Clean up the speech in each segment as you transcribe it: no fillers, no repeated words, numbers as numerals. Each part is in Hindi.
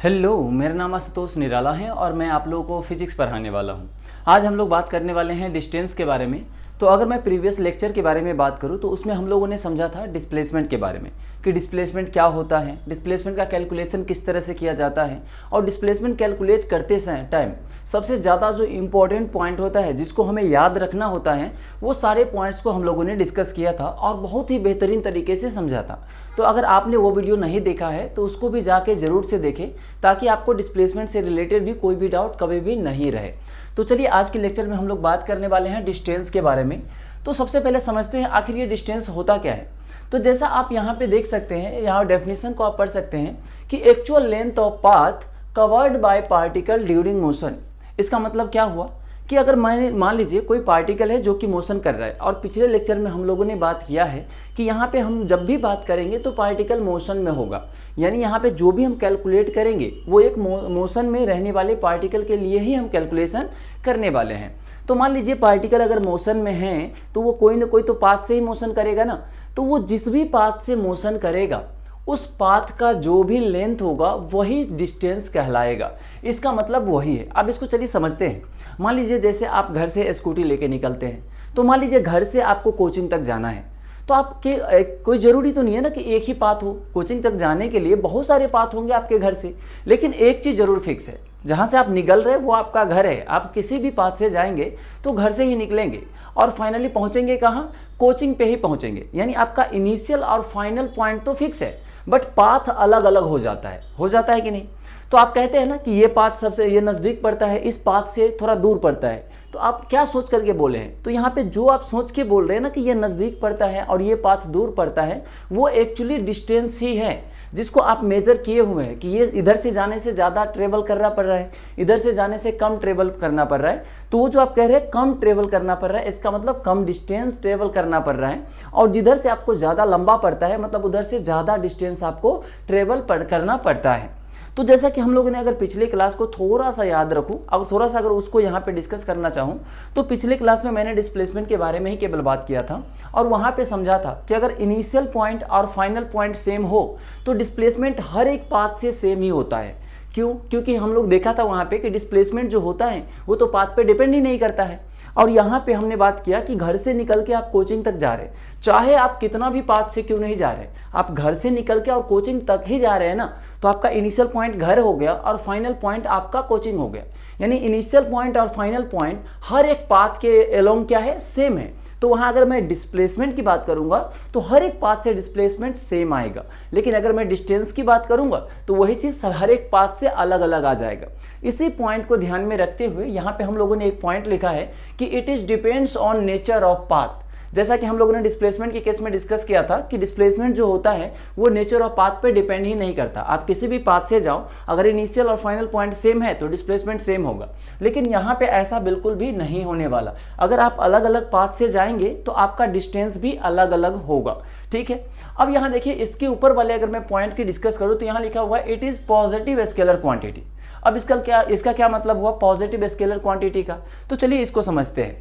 हेलो, मेरा नाम आशुतोष निराला है और मैं आप लोगों को फिजिक्स पढ़ाने वाला हूं। आज हम लोग बात करने वाले हैं डिस्टेंस के बारे में। तो अगर मैं प्रीवियस लेक्चर के बारे में बात करूं तो उसमें हम लोगों ने समझा था डिस्प्लेसमेंट के बारे में कि डिस्प्लेसमेंट क्या होता है, डिस्प्लेसमेंट का कैलकुलेशन किस तरह से किया जाता है और डिस्प्लेसमेंट कैलकुलेट करते टाइम सबसे ज़्यादा जो इम्पोर्टेंट पॉइंट होता है जिसको हमें याद रखना होता है वो सारे पॉइंट्स को हम लोगों ने डिस्कस किया था और बहुत ही बेहतरीन तरीके से समझा था। तो अगर आपने वो वीडियो नहीं देखा है तो उसको भी जाके ज़रूर से देखें ताकि आपको डिस्प्लेसमेंट से रिलेटेड भी कोई भी डाउट कभी भी नहीं रहे। तो चलिए आज के लेक्चर में हम लोग बात करने वाले हैं डिस्टेंस के बारे में। तो सबसे पहले समझते हैं आखिर ये डिस्टेंस होता क्या है। तो जैसा आप यहाँ पे देख सकते हैं, यहाँ डेफिनेशन को आप पढ़ सकते हैं कि actual length of path covered by particle during motion. इसका मतलब क्या हुआ कि अगर मान लीजिए कोई पार्टिकल है जो कि मोशन कर रहा है, और पिछले लेक्चर में हम लोगों ने बात किया है कि यहाँ पे हम जब भी बात करेंगे तो पार्टिकल मोशन में होगा, यानी यहाँ पे जो भी हम कैलकुलेट करेंगे वो एक मोशन में रहने वाले पार्टिकल के लिए ही हम कैलकुलेशन करने वाले हैं। तो मान लीजिए पार्टिकल अगर मोशन में है तो वो कोई ना कोई तो पाथ से ही मोशन करेगा ना, तो वो जिस भी पाथ से मोशन करेगा उस पाथ का जो भी लेंथ होगा वही डिस्टेंस कहलाएगा। इसका मतलब वही है। अब इसको चलिए समझते हैं। मान लीजिए जैसे आप घर से स्कूटी लेके निकलते हैं, तो मान लीजिए घर से आपको कोचिंग तक जाना है, तो आपके कोई ज़रूरी तो नहीं है ना कि एक ही पाथ हो। कोचिंग तक जाने के लिए बहुत सारे पाथ होंगे आपके घर से, लेकिन एक चीज़ ज़रूर फिक्स है, जहाँ से आप निकल रहे हैं वो आपका घर है। आप किसी भी पाथ से जाएंगे तो घर से ही निकलेंगे और फाइनली पहुँचेंगे कहाँ? कोचिंग पे ही पहुँचेंगे। यानी आपका इनिशियल और फाइनल पॉइंट तो फिक्स है, बट पाथ अलग अलग हो जाता है कि नहीं? तो आप कहते हैं ना कि ये पाथ सबसे ये नज़दीक पड़ता है, इस पाथ से थोड़ा दूर पड़ता है। तो आप क्या सोच करके बोले हैं? तो यहाँ पे जो आप सोच के बोल रहे हैं ना कि ये नज़दीक पड़ता है और ये पाथ दूर पड़ता है, वो एक्चुअली डिस्टेंस ही है जिसको आप मेजर किए हुए हैं कि ये इधर से जाने से ज़्यादा ट्रेवल करना पड़ रहा है, इधर से जाने से कम ट्रेवल करना पड़ रहा है। तो वो जो आप कह रहे हैं कम ट्रेवल करना पड़ रहा है, इसका मतलब कम डिस्टेंस ट्रेवल करना पड़ रहा है। और जिधर से आपको ज़्यादा लंबा पड़ता है मतलब उधर से ज़्यादा डिस्टेंस आपको ट्रेवल करना पड़ता है। तो जैसा कि हम लोगों ने अगर पिछले क्लास को थोड़ा सा याद रखूं, अब थोड़ा सा अगर उसको यहाँ पे डिस्कस करना चाहूँ तो पिछले क्लास में मैंने डिस्प्लेसमेंट के बारे में ही केवल बात किया था और वहाँ पे समझा था कि अगर इनिशियल पॉइंट और फाइनल पॉइंट सेम हो तो डिस्प्लेसमेंट हर एक पाथ से सेम ही होता है। क्यों? क्योंकि हम लोग देखा था वहाँ पे कि डिस्प्लेसमेंट जो होता है वो तो पाथ पे डिपेंड ही नहीं करता है। और यहाँ पे हमने बात किया कि घर से निकल के आप कोचिंग तक जा रहे हैं, चाहे आप कितना भी पाथ से क्यों नहीं जा रहे, आप घर से निकल के और कोचिंग तक ही जा रहे हैं ना, तो आपका इनिशियल पॉइंट घर हो गया और फाइनल पॉइंट आपका कोचिंग हो गया। यानी इनिशियल पॉइंट और फाइनल पॉइंट हर एक पाथ के अलोंग क्या है? सेम है। तो वहाँ अगर मैं डिस्प्लेसमेंट की बात करूँगा तो हर एक पाथ से डिस्प्लेसमेंट सेम आएगा, लेकिन अगर मैं डिस्टेंस की बात करूँगा तो वही चीज़ हर एक पाथ से अलग अलग आ जाएगा। इसी पॉइंट को ध्यान में रखते हुए यहाँ पे हम लोगों ने एक पॉइंट लिखा है कि it is depends on nature of path. जैसा कि हम लोगों ने डिस्प्लेसमेंट के केस में डिस्कस किया था कि डिस्प्लेसमेंट जो होता है वो नेचर ऑफ पाथ पे डिपेंड ही नहीं करता। आप किसी भी पाथ से जाओ, अगर इनिशियल और फाइनल पॉइंट सेम है तो डिस्प्लेसमेंट सेम होगा, लेकिन यहाँ पे ऐसा बिल्कुल भी नहीं होने वाला। अगर आप अलग अलग पाथ से जाएंगे तो आपका डिस्टेंस भी अलग अलग होगा। ठीक है, अब यहाँ देखिए इसके ऊपर वाले अगर मैं पॉइंट की डिस्कस करूँ तो यहाँ लिखा हुआ है it is positive scalar quantity. अब इसका क्या मतलब हुआ पॉजिटिव स्केलर क्वांटिटी का? तो चलिए इसको समझते हैं।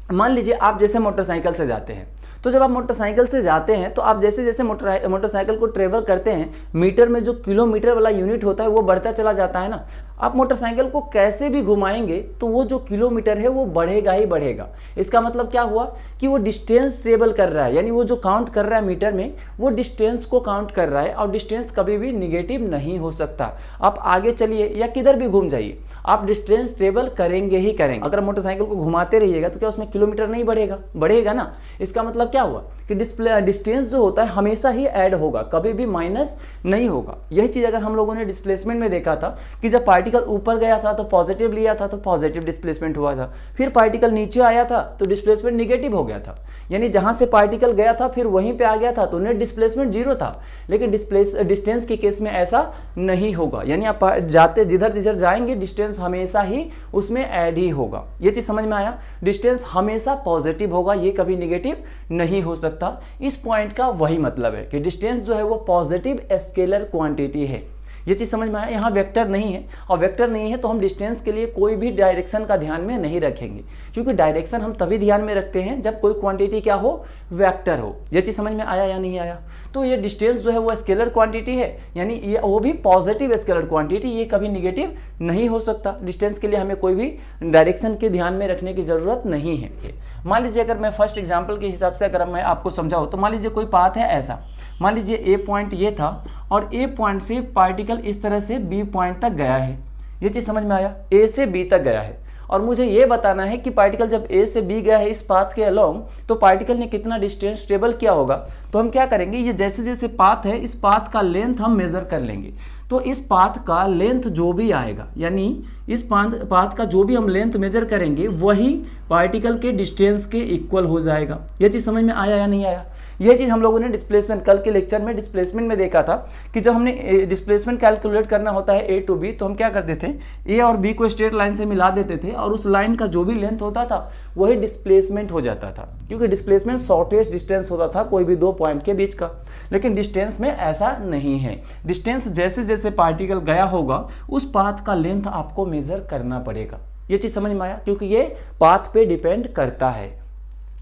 मान लीजिए आप जैसे मोटरसाइकिल से जाते हैं, तो जब आप मोटरसाइकिल से जाते हैं तो आप जैसे जैसे मोटरसाइकिल को ट्रेवल करते हैं, मीटर में जो किलोमीटर वाला यूनिट होता है वो बढ़ता चला जाता है ना। आप मोटरसाइकिल को कैसे भी घुमाएंगे तो वो जो किलोमीटर है वो बढ़ेगा ही बढ़ेगा। इसका मतलब क्या हुआ कि वो डिस्टेंस ट्रेवल कर रहा है, यानी वो जो काउंट कर रहा है मीटर में वो डिस्टेंस को काउंट कर रहा है, और डिस्टेंस कभी भी निगेटिव नहीं हो सकता। आप आगे चलिए या किधर भी घूम जाइए, आप डिस्टेंस ट्रेवल करेंगे ही करेंगे। अगर मोटरसाइकिल को घुमाते रहिएगा तो क्या उसमें किलोमीटर नहीं बढ़ेगा? बढ़ेगा ना। इसका मतलब क्या हुआ कि डिस्टेंस जो होता है हमेशा ही ऐड होगा, कभी भी माइनस नहीं होगा। यही चीज़ अगर हम लोगों ने डिस्प्लेसमेंट में देखा था कि जब पार्टिकल ऊपर गया था तो पॉजिटिव लिया था तो पॉजिटिव डिस्प्लेसमेंट हुआ था, फिर पार्टिकल नीचे आया था तो डिस्प्लेसमेंट निगेटिव हो गया था। यानी जहां से पार्टिकल गया था फिर वहीं पे आ गया था तो नेट डिस्प्लेसमेंट जीरो था। लेकिन डिस्टेंस के केस में ऐसा नहीं होगा, यानी आप जाते जिधर जाएंगे डिस्टेंस हमेशा ही उसमें ऐड ही होगा। ये चीज़ समझ में आया? डिस्टेंस हमेशा पॉजिटिव होगा, ये कभी निगेटिव नहीं हो सकता। इस पॉइंट का वही मतलब है कि डिस्टेंस जो है वो पॉजिटिव स्केलर क्वांटिटी है। ये चीज़ समझ में आया? यहाँ वेक्टर नहीं है, और वेक्टर नहीं है तो हम डिस्टेंस के लिए कोई भी डायरेक्शन का ध्यान में नहीं रखेंगे, क्योंकि डायरेक्शन हम तभी ध्यान में रखते हैं जब कोई क्वांटिटी क्या हो? वेक्टर हो। ये चीज़ समझ में आया या नहीं आया? तो ये डिस्टेंस जो है वो स्केलर क्वांटिटी है, यानी ये वो भी पॉजिटिव स्केलर क्वांटिटी, ये कभी निगेटिव नहीं हो सकता। डिस्टेंस के लिए हमें कोई भी डायरेक्शन के ध्यान में रखने की जरूरत नहीं है। मान लीजिए अगर मैं फर्स्ट एग्जाम्पल के हिसाब से अगर मैं आपको समझाऊँ तो मान लीजिए कोई पाथ है ऐसा, मान लीजिए ए पॉइंट ये था और ए पॉइंट से पार्टिकल इस तरह से बी पॉइंट तक गया है। ये चीज़ समझ में आया, ए से बी तक गया है और मुझे ये बताना है कि पार्टिकल जब ए से बी गया है इस पाथ के अलोंग तो पार्टिकल ने कितना डिस्टेंस ट्रेवल किया होगा। तो हम क्या करेंगे, ये जैसे जैसे पाथ है इस पाथ का लेंथ हम मेजर कर लेंगे। तो इस पाथ का लेंथ जो भी आएगा, यानी इस पाथ का जो भी हम लेंथ मेजर करेंगे वही पार्टिकल के डिस्टेंस के इक्वल हो जाएगा। ये चीज़ समझ में आया या नहीं आया? यह चीज़ हम लोगों ने डिस्प्लेसमेंट कल के लेक्चर में डिस्प्लेसमेंट में देखा था कि जब हमने डिस्प्लेसमेंट कैलकुलेट करना होता है ए टू बी तो हम क्या करते थे, ए और बी को स्ट्रेट लाइन से मिला देते थे और उस लाइन का जो भी लेंथ होता था वही डिस्प्लेसमेंट हो जाता था, क्योंकि डिस्प्लेसमेंट शॉर्टेस्ट डिस्टेंस होता था कोई भी दो पॉइंट के बीच का। लेकिन डिस्टेंस में ऐसा नहीं है, डिस्टेंस जैसे जैसे पार्टिकल गया होगा उस पाथ का लेंथ आपको मेजर करना पड़ेगा। ये चीज़ समझ में आया, क्योंकि ये पाथ पे डिपेंड करता है।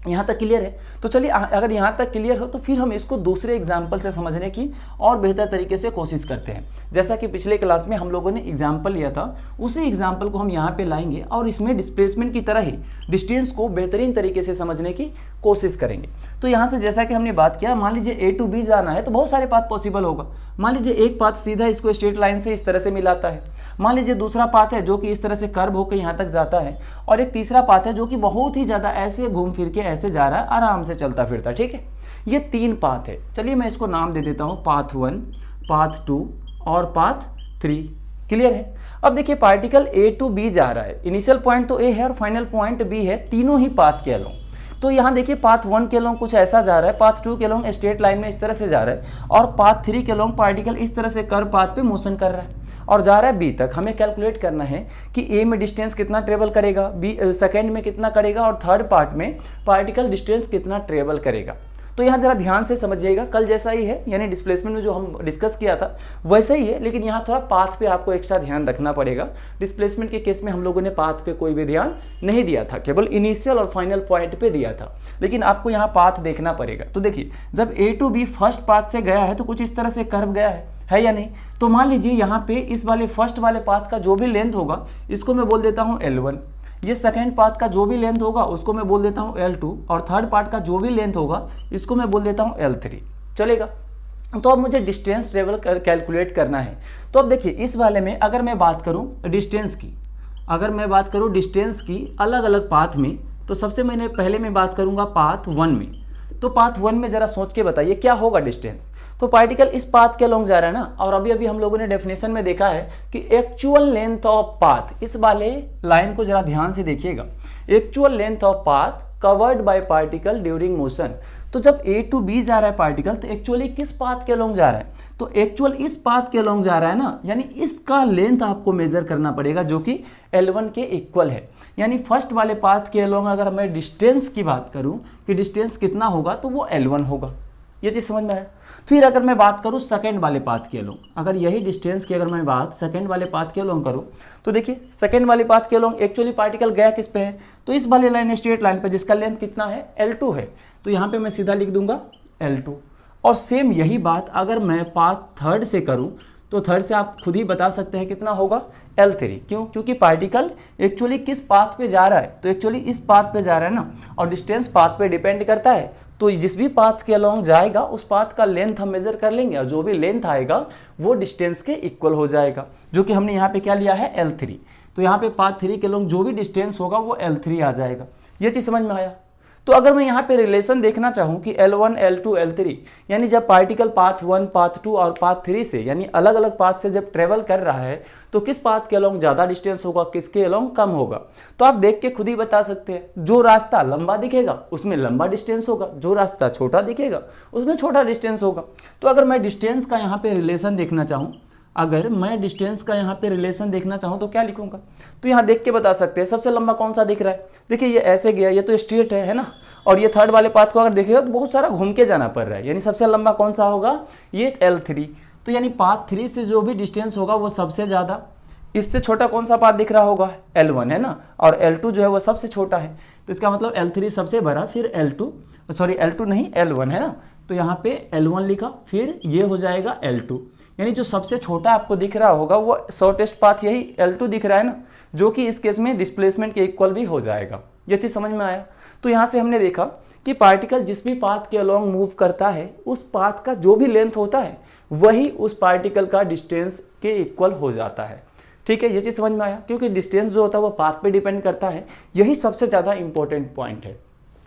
यहाँ तक क्लियर है? तो चलिए अगर यहाँ तक क्लियर हो तो फिर हम इसको दूसरे एग्जाम्पल से समझने की और बेहतर तरीके से कोशिश करते हैं। जैसा कि पिछले क्लास में हम लोगों ने एग्जाम्पल लिया था, उसी एग्जाम्पल को हम यहाँ पे लाएंगे और इसमें डिस्प्लेसमेंट की तरह ही डिस्टेंस को बेहतरीन तरीके से समझने की कोशिश करेंगे। तो यहाँ से जैसा कि हमने बात किया, मान लीजिए ए टू बी जाना है तो बहुत सारे पाथ पॉसिबल होगा। मान लीजिए एक पाथ सीधा इसको स्ट्रेट लाइन से इस तरह से मिलाता है, मान लीजिए दूसरा पाथ है जो कि इस तरह से कर्व होकर यहाँ तक जाता है, और एक तीसरा पाथ है जो कि बहुत ही ज़्यादा ऐसे घूम फिर के ऐसे जा रहा है, आराम से चलता फिरता। ठीक है, ये तीन पाथ है। चलिए मैं इसको नाम दे देता हूँ पाथ 1, पाथ 2 और पाथ 3। क्लियर है? अब देखिए पार्टिकल ए टू बी जा रहा है, इनिशियल पॉइंट तो ए है और फाइनल पॉइंट बी है, तीनों ही पाथ के अलोंग। तो यहाँ देखिए पाथ 1 के अलोंग कुछ ऐसा जा रहा है, पाथ 2 के अलोंग स्ट्रेट लाइन में इस तरह से जा रहा है, और पाथ 3 के अलोंग पार्टिकल इस तरह से कर्व पाथ पे मोशन कर रहा है और जा रहा है बी तक। हमें कैलकुलेट करना है कि ए में डिस्टेंस कितना ट्रेवल करेगा, बी सेकेंड में कितना करेगा और थर्ड पार्ट में पार्टिकल डिस्टेंस कितना ट्रेवल करेगा। तो यहाँ जरा ध्यान से समझिएगा, कल जैसा ही है, यानी डिस्प्लेसमेंट में जो हम डिस्कस किया था वैसा ही है, लेकिन यहाँ थोड़ा पाथ पे आपको एक्स्ट्रा ध्यान रखना पड़ेगा। डिस्प्लेसमेंट के केस में हम लोगों ने पाथ पे कोई भी ध्यान नहीं दिया था, केवल इनिशियल और फाइनल पॉइंट पे दिया था, लेकिन आपको यहाँ पाथ देखना पड़ेगा। तो देखिए जब ए टू बी फर्स्ट पाथ से गया है तो कुछ इस तरह से कर्व गया है या नहीं? तो मान लीजिए यहाँ पे इस वाले फर्स्ट वाले पाथ का जो भी लेंथ होगा इसको मैं बोल देता हूँ L1, ये सेकेंड पाथ का जो भी लेंथ होगा उसको मैं बोल देता हूँ L2, और थर्ड पार्ट का जो भी लेंथ होगा इसको मैं बोल देता हूँ L3। चलेगा? तो अब मुझे डिस्टेंस ट्रेवल कैलकुलेट करना है। तो अब देखिए इस वाले में अगर मैं बात करूँ डिस्टेंस की, अगर मैं बात करूँ डिस्टेंस की अलग अलग पाथ में, तो सबसे पहले मैं बात करूँगा पाथ 1 में। तो पाथ 1 में ज़रा सोच के बताइए क्या होगा डिस्टेंस। तो पार्टिकल इस पाथ के अलोंग जा रहा है ना, और अभी अभी हम लोगों ने डेफिनेशन में देखा है कि एक्चुअल लेंथ ऑफ पाथ, इस वाले लाइन को जरा ध्यान से देखिएगा, actual length of path covered by particle during motion. तो जब ए टू बी जा रहा है पार्टिकल तो एक्चुअली किस पाथ के अलोंग जा रहा है? तो एक्चुअल इस पाथ के अलोंग जा रहा है ना, यानी इसका लेंथ आपको मेजर करना पड़ेगा जो कि L1 के इक्वल है। यानी फर्स्ट वाले पाथ के अलोंग अगर मैं डिस्टेंस की बात करूं कि डिस्टेंस कितना होगा तो वो L1 होगा। ये चीज़ समझ में आया? फिर अगर मैं बात करूं सेकंड वाले पाथ के अलोंग, अगर यही डिस्टेंस की अगर मैं बात सेकंड वाले पाथ के अलोंग करूं तो देखिए सेकंड वाले पाथ के अलोंग एक्चुअली पार्टिकल गया किस पे है? तो इस वाले लाइन स्ट्रेट लाइन पे जिसका लेंथ कितना है? L2 है। तो यहाँ पे मैं सीधा लिख दूंगा L2। और सेम यही बात अगर मैं पाथ थर्ड से करूँ तो थर्ड से आप खुद ही बता सकते हैं कितना होगा? L3। क्यों? क्योंकि पार्टिकल एक्चुअली किस पाथ पे जा रहा है? तो एक्चुअली इस पाथ पे जा रहा है ना, और डिस्टेंस पाथ पे डिपेंड करता है। तो जिस भी पाथ के अलोंग जाएगा उस पाथ का लेंथ हम मेजर कर लेंगे और जो भी लेंथ आएगा वो डिस्टेंस के इक्वल हो जाएगा, जो कि हमने यहाँ पे क्या लिया है? L3। तो यहाँ पे पाथ 3 के अलोंग जो भी डिस्टेंस होगा वो L3 आ जाएगा। ये चीज़ समझ में आया? तो अगर मैं यहाँ पे रिलेशन देखना चाहूँ कि L1, L2, L3, यानी जब पार्टिकल पाथ 1, पाथ 2 और पाथ 3 से, यानी अलग अलग पाथ से जब ट्रेवल कर रहा है तो किस पाथ के अलोंग ज़्यादा डिस्टेंस होगा, किसके अलोंग कम होगा? तो आप देख के खुद ही बता सकते हैं। जो रास्ता लंबा दिखेगा उसमें लंबा डिस्टेंस होगा, जो रास्ता छोटा दिखेगा उसमें छोटा डिस्टेंस होगा। तो अगर मैं डिस्टेंस का यहाँ पे रिलेशन देखना चाहूँ, अगर मैं डिस्टेंस का यहाँ पे रिलेशन देखना चाहूँ तो क्या लिखूंगा? तो यहाँ देख के बता सकते हैं सबसे लंबा कौन सा दिख रहा है। देखिए ये ऐसे गया, ये तो स्ट्रेट है ना, और ये थर्ड वाले पाथ को अगर देखिएगा तो बहुत सारा घूम के जाना पड़ रहा है, यानी सबसे लंबा कौन सा होगा? ये L3। तो यानी पाथ 3 से जो भी डिस्टेंस होगा वो सबसे ज़्यादा, इससे छोटा कौन सा पाथ दिख रहा होगा? L1 है ना, और L2 जो है वो सबसे छोटा है। तो इसका मतलब L3 सबसे बड़ा, फिर L2 नहीं L1 है ना। तो यहाँ पे L1 लिखा, फिर ये हो जाएगा L2, यानी जो सबसे छोटा आपको दिख रहा होगा वो शॉर्टेस्ट पाथ यही L2 दिख रहा है ना, जो कि इस केस में डिस्प्लेसमेंट के इक्वल भी हो जाएगा। ये चीज़ समझ में आया। तो यहाँ से हमने देखा कि पार्टिकल जिस भी पाथ के अलोंग मूव करता है उस पाथ का जो भी लेंथ होता है वही उस पार्टिकल का डिस्टेंस के इक्वल हो जाता है। ठीक है, ये चीज़ समझ में आया, क्योंकि डिस्टेंस जो होता है वो पाथ पे डिपेंड करता है। यही सबसे ज़्यादा इंपॉर्टेंट पॉइंट है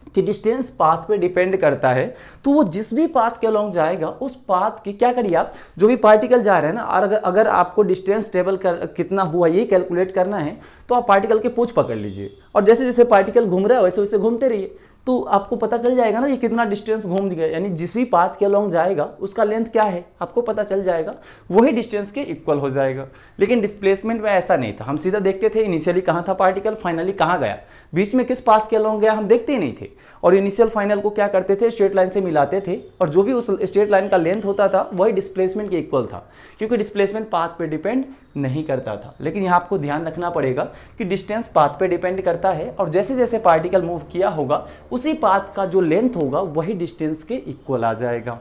कि डिस्टेंस पाथ पे डिपेंड करता है, तो वो जिस भी पाथ के अलोंग जाएगा उस पाथ की क्या करिए आप, जो भी पार्टिकल जा रहे हैं ना, और अगर आपको डिस्टेंस टेबल कितना हुआ ये कैलकुलेट करना है तो आप पार्टिकल के पूंछ पकड़ लीजिए और जैसे जैसे पार्टिकल घूम रहा है वैसे वैसे घूमते रहिए, तो आपको पता चल जाएगा ना ये कितना डिस्टेंस घूम गया। यानी जिस भी पाथ के अलोंग जाएगा उसका लेंथ क्या है आपको पता चल जाएगा, वही डिस्टेंस के इक्वल हो जाएगा। लेकिन डिस्प्लेसमेंट में ऐसा नहीं था, हम सीधा देखते थे इनिशियली कहाँ था पार्टिकल, फाइनली कहाँ गया, बीच में किस पाथ के अलोंग गया हम देखते ही नहीं थे। और इनिशियल फाइनल को क्या करते थे, स्ट्रेट लाइन से मिलाते थे और जो भी उस स्ट्रेट लाइन का लेंथ होता था वही डिस्प्लेसमेंट के इक्वल था, क्योंकि डिस्प्लेसमेंट पाथ पे डिपेंड नहीं करता था। लेकिन यहाँ आपको ध्यान रखना पड़ेगा कि डिस्टेंस पाथ पे डिपेंड करता है और जैसे जैसे पार्टिकल मूव किया होगा उसी पाथ का जो लेंथ होगा वही डिस्टेंस के इक्वल आ जाएगा।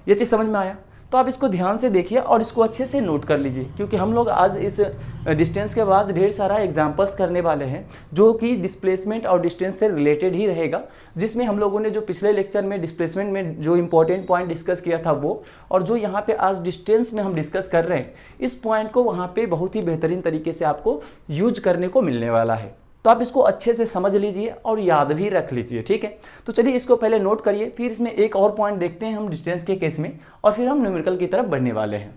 ये चीज़ समझ में आया। तो आप इसको ध्यान से देखिए और इसको अच्छे से नोट कर लीजिए, क्योंकि हम लोग आज इस डिस्टेंस के बाद ढेर सारा एग्जांपल्स करने वाले हैं जो कि डिस्प्लेसमेंट और डिस्टेंस से रिलेटेड ही रहेगा, जिसमें हम लोगों ने जो पिछले लेक्चर में डिस्प्लेसमेंट में जो इंपॉर्टेंट पॉइंट डिस्कस किया था वो, और जो यहाँ पे आज डिस्टेंस में हम डिस्कस कर रहे हैं इस पॉइंट को वहाँ पे बहुत ही बेहतरीन तरीके से आपको यूज करने को मिलने वाला है। तो आप इसको अच्छे से समझ लीजिए और याद भी रख लीजिए। ठीक है, तो चलिए इसको पहले नोट करिए, फिर इसमें एक और पॉइंट देखते हैं हम डिस्टेंस के केस में, और फिर हम न्यूमेरिकल की तरफ बढ़ने वाले हैं।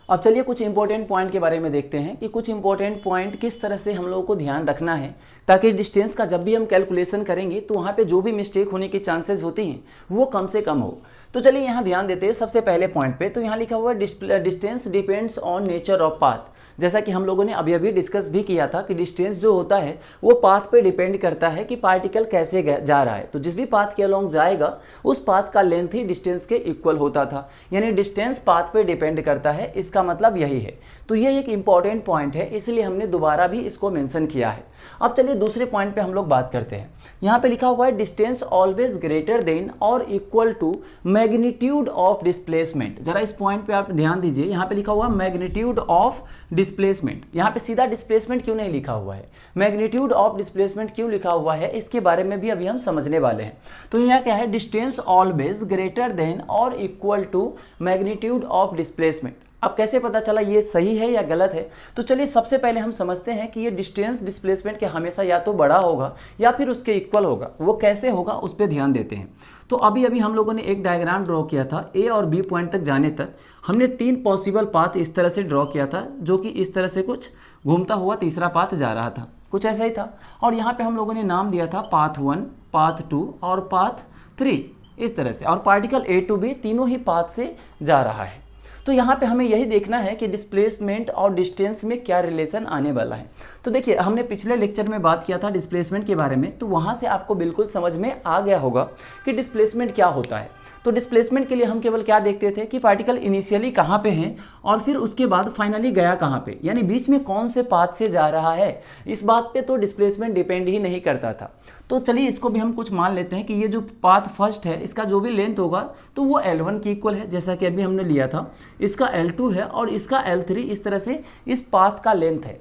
अब चलिए कुछ इंपॉर्टेंट पॉइंट के बारे में देखते हैं कि कुछ इंपॉर्टेंट पॉइंट किस तरह से हम लोगों को ध्यान रखना है, ताकि डिस्टेंस का जब भी हम कैलकुलेशन करेंगे तो वहाँ पे जो भी मिस्टेक होने की चांसेस होती हैं वो कम से कम हो। तो चलिए यहाँ ध्यान देते हैं सबसे पहले पॉइंट पे। तो यहाँ लिखा हुआ है distance depends on nature of path. जैसा कि हम लोगों ने अभी अभी डिस्कस भी किया था कि डिस्टेंस जो होता है वो पाथ पे डिपेंड करता है कि पार्टिकल कैसे जा रहा है। तो जिस भी पाथ के अलोंग जाएगा उस पाथ का लेंथ ही डिस्टेंस के इक्वल होता था, यानी डिस्टेंस पाथ पे डिपेंड करता है, इसका मतलब यही है। तो ये एक इंपॉर्टेंट पॉइंट है, इसलिए हमने दोबारा भी इसको मेंशन किया है। अब चलिए दूसरे पॉइंट पे हम लोग बात करते हैं। यहाँ पे लिखा हुआ है डिस्टेंस ऑलवेज ग्रेटर देन और equal to magnitude of displacement. जरा इस पॉइंट पे आप ध्यान दीजिए, यहाँ पे लिखा हुआ है मैग्नीट्यूड ऑफ डिस्प्लेसमेंट। यहाँ पे सीधा डिस्प्लेसमेंट क्यों नहीं लिखा हुआ है, मैग्नीट्यूड ऑफ डिस्प्लेसमेंट क्यों लिखा हुआ है, इसके बारे में भी अभी हम समझने वाले हैं। तो यहाँ क्या है, डिस्टेंस ऑलवेज ग्रेटर देन और equal to magnitude of displacement. अब कैसे पता चला ये सही है या गलत है, तो चलिए सबसे पहले हम समझते हैं कि ये डिस्टेंस डिस्प्लेसमेंट के हमेशा या तो बड़ा होगा या फिर उसके इक्वल होगा। वो कैसे होगा उस पर ध्यान देते हैं। तो अभी अभी हम लोगों ने एक डायग्राम ड्रॉ किया था, ए और बी पॉइंट तक जाने तक हमने 3 पॉसिबल पाथ इस तरह से ड्रॉ किया था, जो कि इस तरह से कुछ घूमता हुआ तीसरा पाथ जा रहा था, कुछ ऐसा ही था। और यहाँ पे हम लोगों ने नाम दिया था पाथ 1, पाथ 2 और पाथ 3, इस तरह से। और पार्टिकल ए टू बी तीनों ही पाथ से जा रहा है। तो यहाँ पे हमें यही देखना है कि डिस्प्लेसमेंट और डिस्टेंस में क्या रिलेशन आने वाला है। तो देखिए हमने पिछले लेक्चर में बात किया था डिस्प्लेसमेंट के बारे में, तो वहाँ से आपको बिल्कुल समझ में आ गया होगा कि डिस्प्लेसमेंट क्या होता है। तो डिस्प्लेसमेंट के लिए हम केवल क्या देखते थे कि पार्टिकल इनिशियली कहाँ पे हैं और फिर उसके बाद फाइनली गया कहाँ पे, यानी बीच में कौन से पाथ से जा रहा है, इस बात पे तो डिस्प्लेसमेंट डिपेंड ही नहीं करता था। तो चलिए इसको भी हम कुछ मान लेते हैं कि ये जो पाथ फर्स्ट है इसका जो भी लेंथ होगा तो वो L1 की इक्वल है, जैसा कि अभी हमने लिया था। इसका L2 है और इसका L3, इस तरह से इस पाथ का लेंथ है।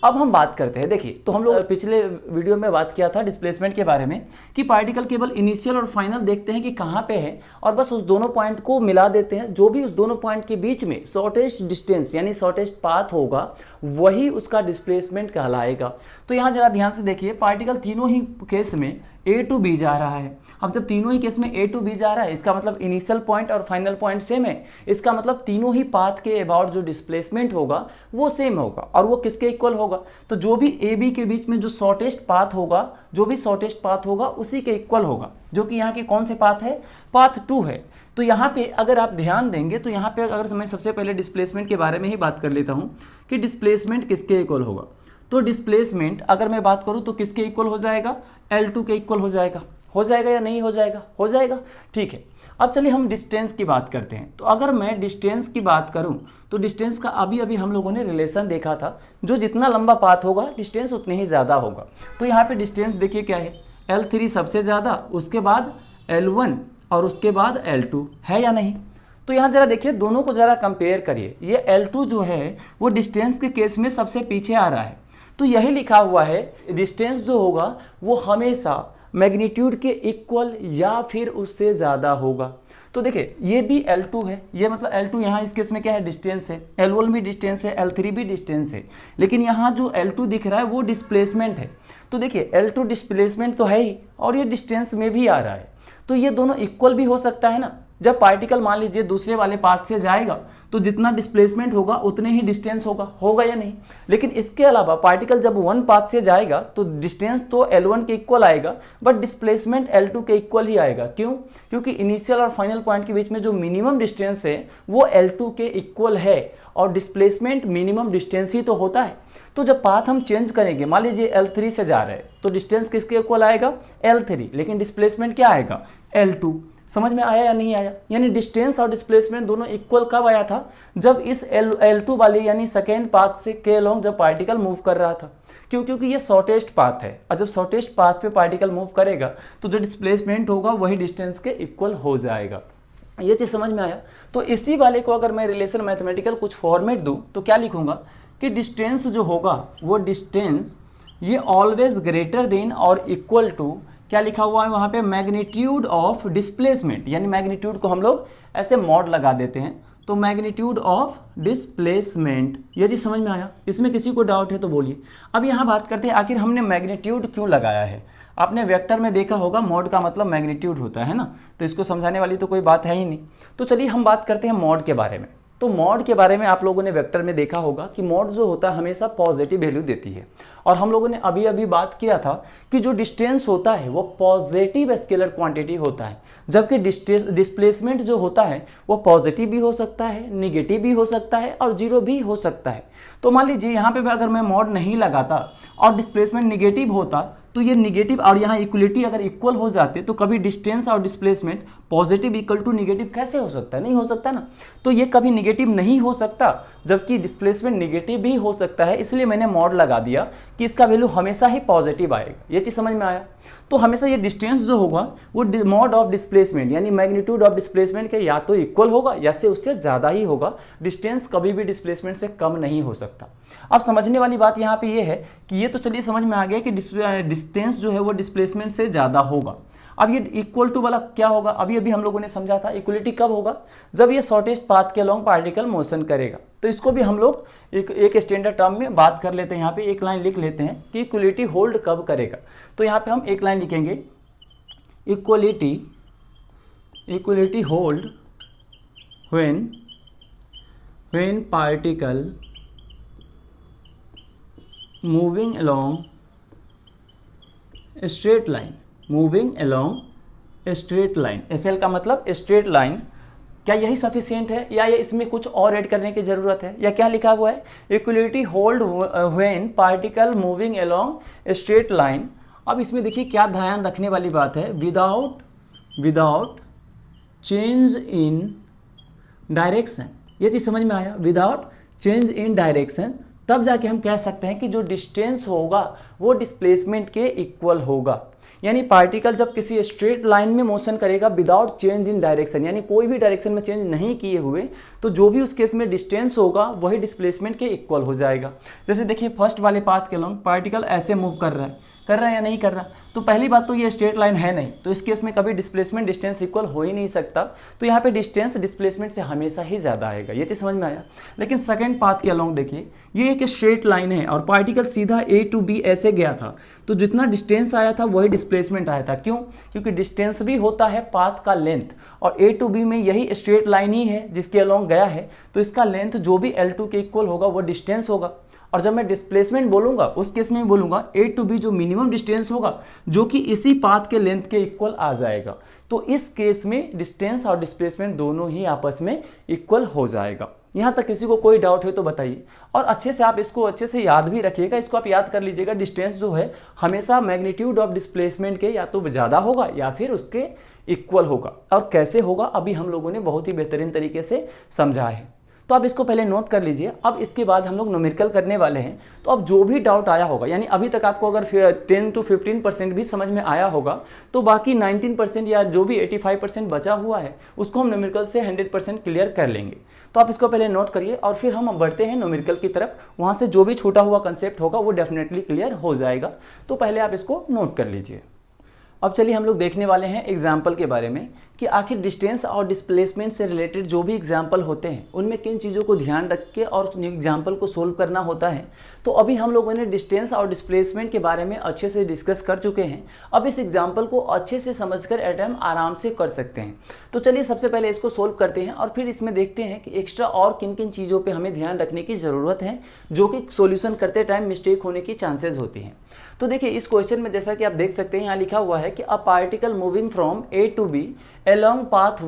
अब हम बात करते हैं, देखिए तो हम लोग पिछले वीडियो में बात किया था डिस्प्लेसमेंट के बारे में कि पार्टिकल केवल इनिशियल और फाइनल देखते हैं कि कहाँ पे है और बस उस दोनों पॉइंट को मिला देते हैं। जो भी उस दोनों पॉइंट के बीच में शॉर्टेस्ट डिस्टेंस यानी शॉर्टेस्ट पाथ होगा वही उसका डिस्प्लेसमेंट कहलाएगा। तो यहाँ जरा ध्यान से देखिए, पार्टिकल तीनों ही केस में ए टू बी जा रहा है। अब जब तीनों ही केस में ए टू बी जा रहा है इसका मतलब इनिशियल पॉइंट और फाइनल पॉइंट सेम है, इसका मतलब तीनों ही पाथ के अबाउट जो डिस्प्लेसमेंट होगा वो सेम होगा। और वो किसके इक्वल होगा, तो जो भी ए बी के बीच में जो शॉर्टेस्ट पाथ होगा, जो भी शॉर्टेस्ट पाथ होगा उसी के इक्वल होगा, जो कि यहाँ के कौन से पाथ है, पाथ 2 है। तो यहाँ पे अगर आप ध्यान देंगे तो यहाँ पे अगर मैं सबसे पहले डिस्प्लेसमेंट के बारे में ही बात कर लेता हूँ कि डिस्प्लेसमेंट किसके इक्वल होगा। तो डिस्प्लेसमेंट अगर मैं बात करूँ तो किसके इक्वल हो जाएगा, L2 के इक्वल हो जाएगा। हो जाएगा या नहीं हो जाएगा, हो जाएगा, ठीक है। अब चलिए हम डिस्टेंस की बात करते हैं। तो अगर मैं डिस्टेंस की बात करूं तो डिस्टेंस का अभी अभी हम लोगों ने रिलेशन देखा था, जो जितना लंबा पाथ होगा डिस्टेंस उतने ही ज़्यादा होगा। तो यहाँ पे डिस्टेंस देखिए क्या है, L3 सबसे ज़्यादा, उसके बाद L1 और उसके बाद L2 है या नहीं। तो यहाँ जरा देखिए, दोनों को जरा कंपेयर करिए। ये L2 जो है वो डिस्टेंस के केस में सबसे पीछे आ रहा है, तो यही लिखा हुआ है डिस्टेंस जो होगा वो हमेशा मैग्नीट्यूड के इक्वल या फिर उससे ज़्यादा होगा। तो देखिए ये भी L2 है, ये मतलब L2 यहाँ इस केस में क्या है, डिस्टेंस है। L1 भी डिस्टेंस है, L3 भी डिस्टेंस है, लेकिन यहाँ जो L2 दिख रहा है वो डिस्प्लेसमेंट है। तो देखिए L2 डिस्प्लेसमेंट तो है ही और ये डिस्टेंस में भी आ रहा है, तो ये दोनों इक्वल भी हो सकता है ना। जब पार्टिकल मान लीजिए दूसरे वाले पाथ से जाएगा तो जितना डिस्प्लेसमेंट होगा उतने ही डिस्टेंस होगा या नहीं। लेकिन इसके अलावा पार्टिकल जब वन पाथ से जाएगा तो डिस्टेंस तो L1 के इक्वल आएगा, बट डिस्प्लेसमेंट L2 के इक्वल ही आएगा। क्यों? क्योंकि इनिशियल और फाइनल पॉइंट के बीच में जो मिनिमम डिस्टेंस है वो L2 के इक्वल है, और डिस्प्लेसमेंट मिनिमम डिस्टेंस ही तो होता है। तो जब पाथ हम चेंज करेंगे, मान लीजिए L3 से जा रहे हैं तो डिस्टेंस किसके इक्वल आएगा, L3, लेकिन डिस्प्लेसमेंट क्या आएगा, L2। समझ में आया या नहीं आया? यानी डिस्टेंस और डिस्प्लेसमेंट दोनों इक्वल कब आया था, जब इस L2 वाले यानी सेकेंड पाथ से के अलोंग जब पार्टिकल मूव कर रहा था। क्यों? क्योंकि ये शॉर्टेस्ट पाथ है, और जब शॉर्टेस्ट पाथ पे पार्टिकल मूव करेगा तो जो डिस्प्लेसमेंट होगा वही डिस्टेंस के इक्वल हो जाएगा। ये चीज़ समझ में आया? तो इसी वाले को अगर मैं रिलेशन मैथमेटिकल कुछ फॉर्मेट दूँ तो क्या लिखूंगा कि डिस्टेंस जो होगा वो डिस्टेंस ये ऑलवेज ग्रेटर देन और इक्वल टू, क्या लिखा हुआ है वहाँ पे, मैग्नीट्यूड ऑफ डिस्प्लेसमेंट। यानी मैग्नीट्यूड को हम लोग ऐसे मॉड लगा देते हैं, तो मैग्नीट्यूड ऑफ डिस्प्लेसमेंट। ये चीज़ समझ में आया? इसमें किसी को डाउट है तो बोलिए। अब यहाँ बात करते हैं आखिर हमने मैग्नीट्यूड क्यों लगाया है। आपने वेक्टर में देखा होगा मॉड का मतलब मैग्नीट्यूड होता है ना, तो इसको समझाने वाली तो कोई बात है ही नहीं। तो चलिए हम बात करते हैं मॉड के बारे में। तो मॉड के बारे में आप लोगों ने वेक्टर में देखा होगा कि मॉड जो होता है हमेशा पॉजिटिव वैल्यू देती है, और हम लोगों ने अभी अभी बात किया था कि जो डिस्टेंस होता है वो पॉजिटिव स्केलर क्वांटिटी होता है, जबकि डिस्प्लेसमेंट जो होता है वो पॉजिटिव भी हो सकता है, निगेटिव भी हो सकता है और जीरो भी हो सकता है। तो मान लीजिए यहाँ पे अगर मैं मॉड नहीं लगाता और डिस्प्लेसमेंट निगेटिव होता तो ये निगेटिव और यहाँ इक्वलिटी अगर इक्वल हो जाते तो कभी डिस्टेंस और displacement positive equal to negative कैसे हो सकता है? नहीं हो सकता ना। तो ये कभी निगेटिव नहीं हो सकता, जबकि डिस्प्लेसमेंट निगेटिव भी हो सकता है, इसलिए मैंने मॉड लगा दिया कि इसका वैल्यू हमेशा ही पॉजिटिव आएगा। ये चीज़ समझ में आया? तो हमेशा ये डिस्टेंस जो होगा वो मॉड ऑफ डिस्प्लेसमेंट यानी मैग्नीट्यूड ऑफ डिस्प्लेसमेंट के या तो इक्वल होगा या से उससे ज़्यादा ही होगा। डिस्टेंस कभी भी डिस्प्लेसमेंट से कम नहीं हो सकता। अब समझने वाली बात यहाँ पे ये है कि ये तो चलिए समझ में आ गया कि डिस्टेंस जो है वो डिस्प्लेसमेंट से ज़्यादा होगा। अब ये इक्वल टू वाला क्या होगा, अभी हम लोगों ने समझा था इक्वलिटी कब होगा, जब ये शॉर्टेस्ट पाथ के अलोंग पार्टिकल मोशन करेगा। तो इसको भी हम लोग एक स्टैंडर्ड टर्म में बात कर लेते हैं। यहाँ पे एक लाइन लिख लेते हैं कि इक्वलिटी होल्ड कब करेगा। तो यहाँ पे हम एक लाइन लिखेंगे, equality hold when particle moving along straight line, moving along straight line. SL का मतलब स्ट्रेट लाइन। क्या यही सफिशिएंट है या ये इसमें कुछ और ऐड करने की जरूरत है, या क्या लिखा हुआ है, equality hold when particle moving along straight line. अब इसमें देखिए क्या ध्यान रखने वाली बात है, विदाउट चेंज इन डायरेक्शन। ये चीज़ समझ में आया? विदाउट चेंज इन डायरेक्शन, तब जाके हम कह सकते हैं कि जो डिस्टेंस होगा वो डिस्प्लेसमेंट के इक्वल होगा। यानी पार्टिकल जब किसी स्ट्रेट लाइन में मोशन करेगा विदाउट चेंज इन डायरेक्शन, यानी कोई भी डायरेक्शन में चेंज नहीं किए हुए, तो जो भी उस केस में डिस्टेंस होगा वही डिस्प्लेसमेंट के इक्वल हो जाएगा। जैसे देखिए फर्स्ट वाले पाथ के अलोंग पार्टिकल ऐसे मूव कर रहा है या नहीं कर रहा, तो पहली बात तो ये स्ट्रेट लाइन है नहीं, तो इस केस में कभी डिस्प्लेसमेंट डिस्टेंस इक्वल हो ही नहीं सकता। तो यहाँ पे डिस्टेंस डिस्प्लेसमेंट से हमेशा ही ज़्यादा आएगा। ये चीज़ समझ में आया? लेकिन सेकंड पाथ के अलोंग देखिए ये एक स्ट्रेट लाइन है और पार्टिकल सीधा A to B ऐसे गया था, तो जितना डिस्टेंस आया था वही डिस्प्लेसमेंट आया था। क्यों? क्योंकि डिस्टेंस भी होता है पाथ का लेंथ, और A to B में यही स्ट्रेट लाइन ही है जिसके अलोंग गया है, तो इसका लेंथ जो भी L2 के इक्वल होगा वो डिस्टेंस होगा। और जब मैं डिस्प्लेसमेंट बोलूंगा उस केस में बोलूंगा A to B जो मिनिमम डिस्टेंस होगा जो कि इसी पाथ के लेंथ के इक्वल आ जाएगा। तो इस केस में डिस्टेंस और डिस्प्लेसमेंट दोनों ही आपस में इक्वल हो जाएगा। यहाँ तक किसी को कोई डाउट है तो बताइए, और अच्छे से आप इसको अच्छे से याद भी रखिएगा। इसको आप याद कर लीजिएगा, डिस्टेंस जो है हमेशा मैग्नीट्यूड ऑफ डिस्प्लेसमेंट के या तो ज़्यादा होगा या फिर उसके इक्वल होगा। और कैसे होगा अभी हम लोगों ने बहुत ही बेहतरीन तरीके से समझा है। तो आप इसको पहले नोट कर लीजिए। अब इसके बाद हम लोग न्यूमेरिकल करने वाले हैं। तो अब जो भी डाउट आया होगा, यानी अभी तक आपको अगर 10 to 15% भी समझ में आया होगा, तो बाकी 19% या जो भी 85% बचा हुआ है उसको हम न्यूमेरिकल से 100% क्लियर कर लेंगे। तो आप इसको पहले नोट करिए और फिर हम बढ़ते हैं न्यूमेरिकल की तरफ। वहाँ से जो भी छूटा हुआ कंसेप्ट होगा वो डेफिनेटली क्लियर हो जाएगा। तो पहले आप इसको नोट कर लीजिए। अब चलिए हम लोग देखने वाले हैं एग्जाम्पल के बारे में कि आखिर डिस्टेंस और डिस्प्लेसमेंट से रिलेटेड जो भी एग्जाम्पल होते हैं उनमें किन चीज़ों को ध्यान रख के और एग्जाम्पल को सोल्व करना होता है। तो अभी हम लोगों ने डिस्टेंस और डिस्प्लेसमेंट के बारे में अच्छे से डिस्कस कर चुके हैं। अब इस एग्जाम्पल को अच्छे से समझकर एटम आराम से कर सकते हैं। तो चलिए सबसे पहले इसको सोल्व करते हैं और फिर इसमें देखते हैं कि एक्स्ट्रा और किन किन चीज़ों पर हमें ध्यान रखने की ज़रूरत है जो कि सोल्यूशन करते टाइम मिस्टेक होने की चांसेस होती हैं। तो देखिए इस क्वेश्चन में जैसा कि आप देख सकते हैं यहाँ लिखा हुआ है कि a particle moving from A to B along path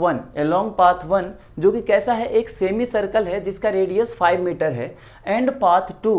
1 जो कि कैसा है, एक सेमी सर्कल है जिसका रेडियस 5 मीटर है, and path 2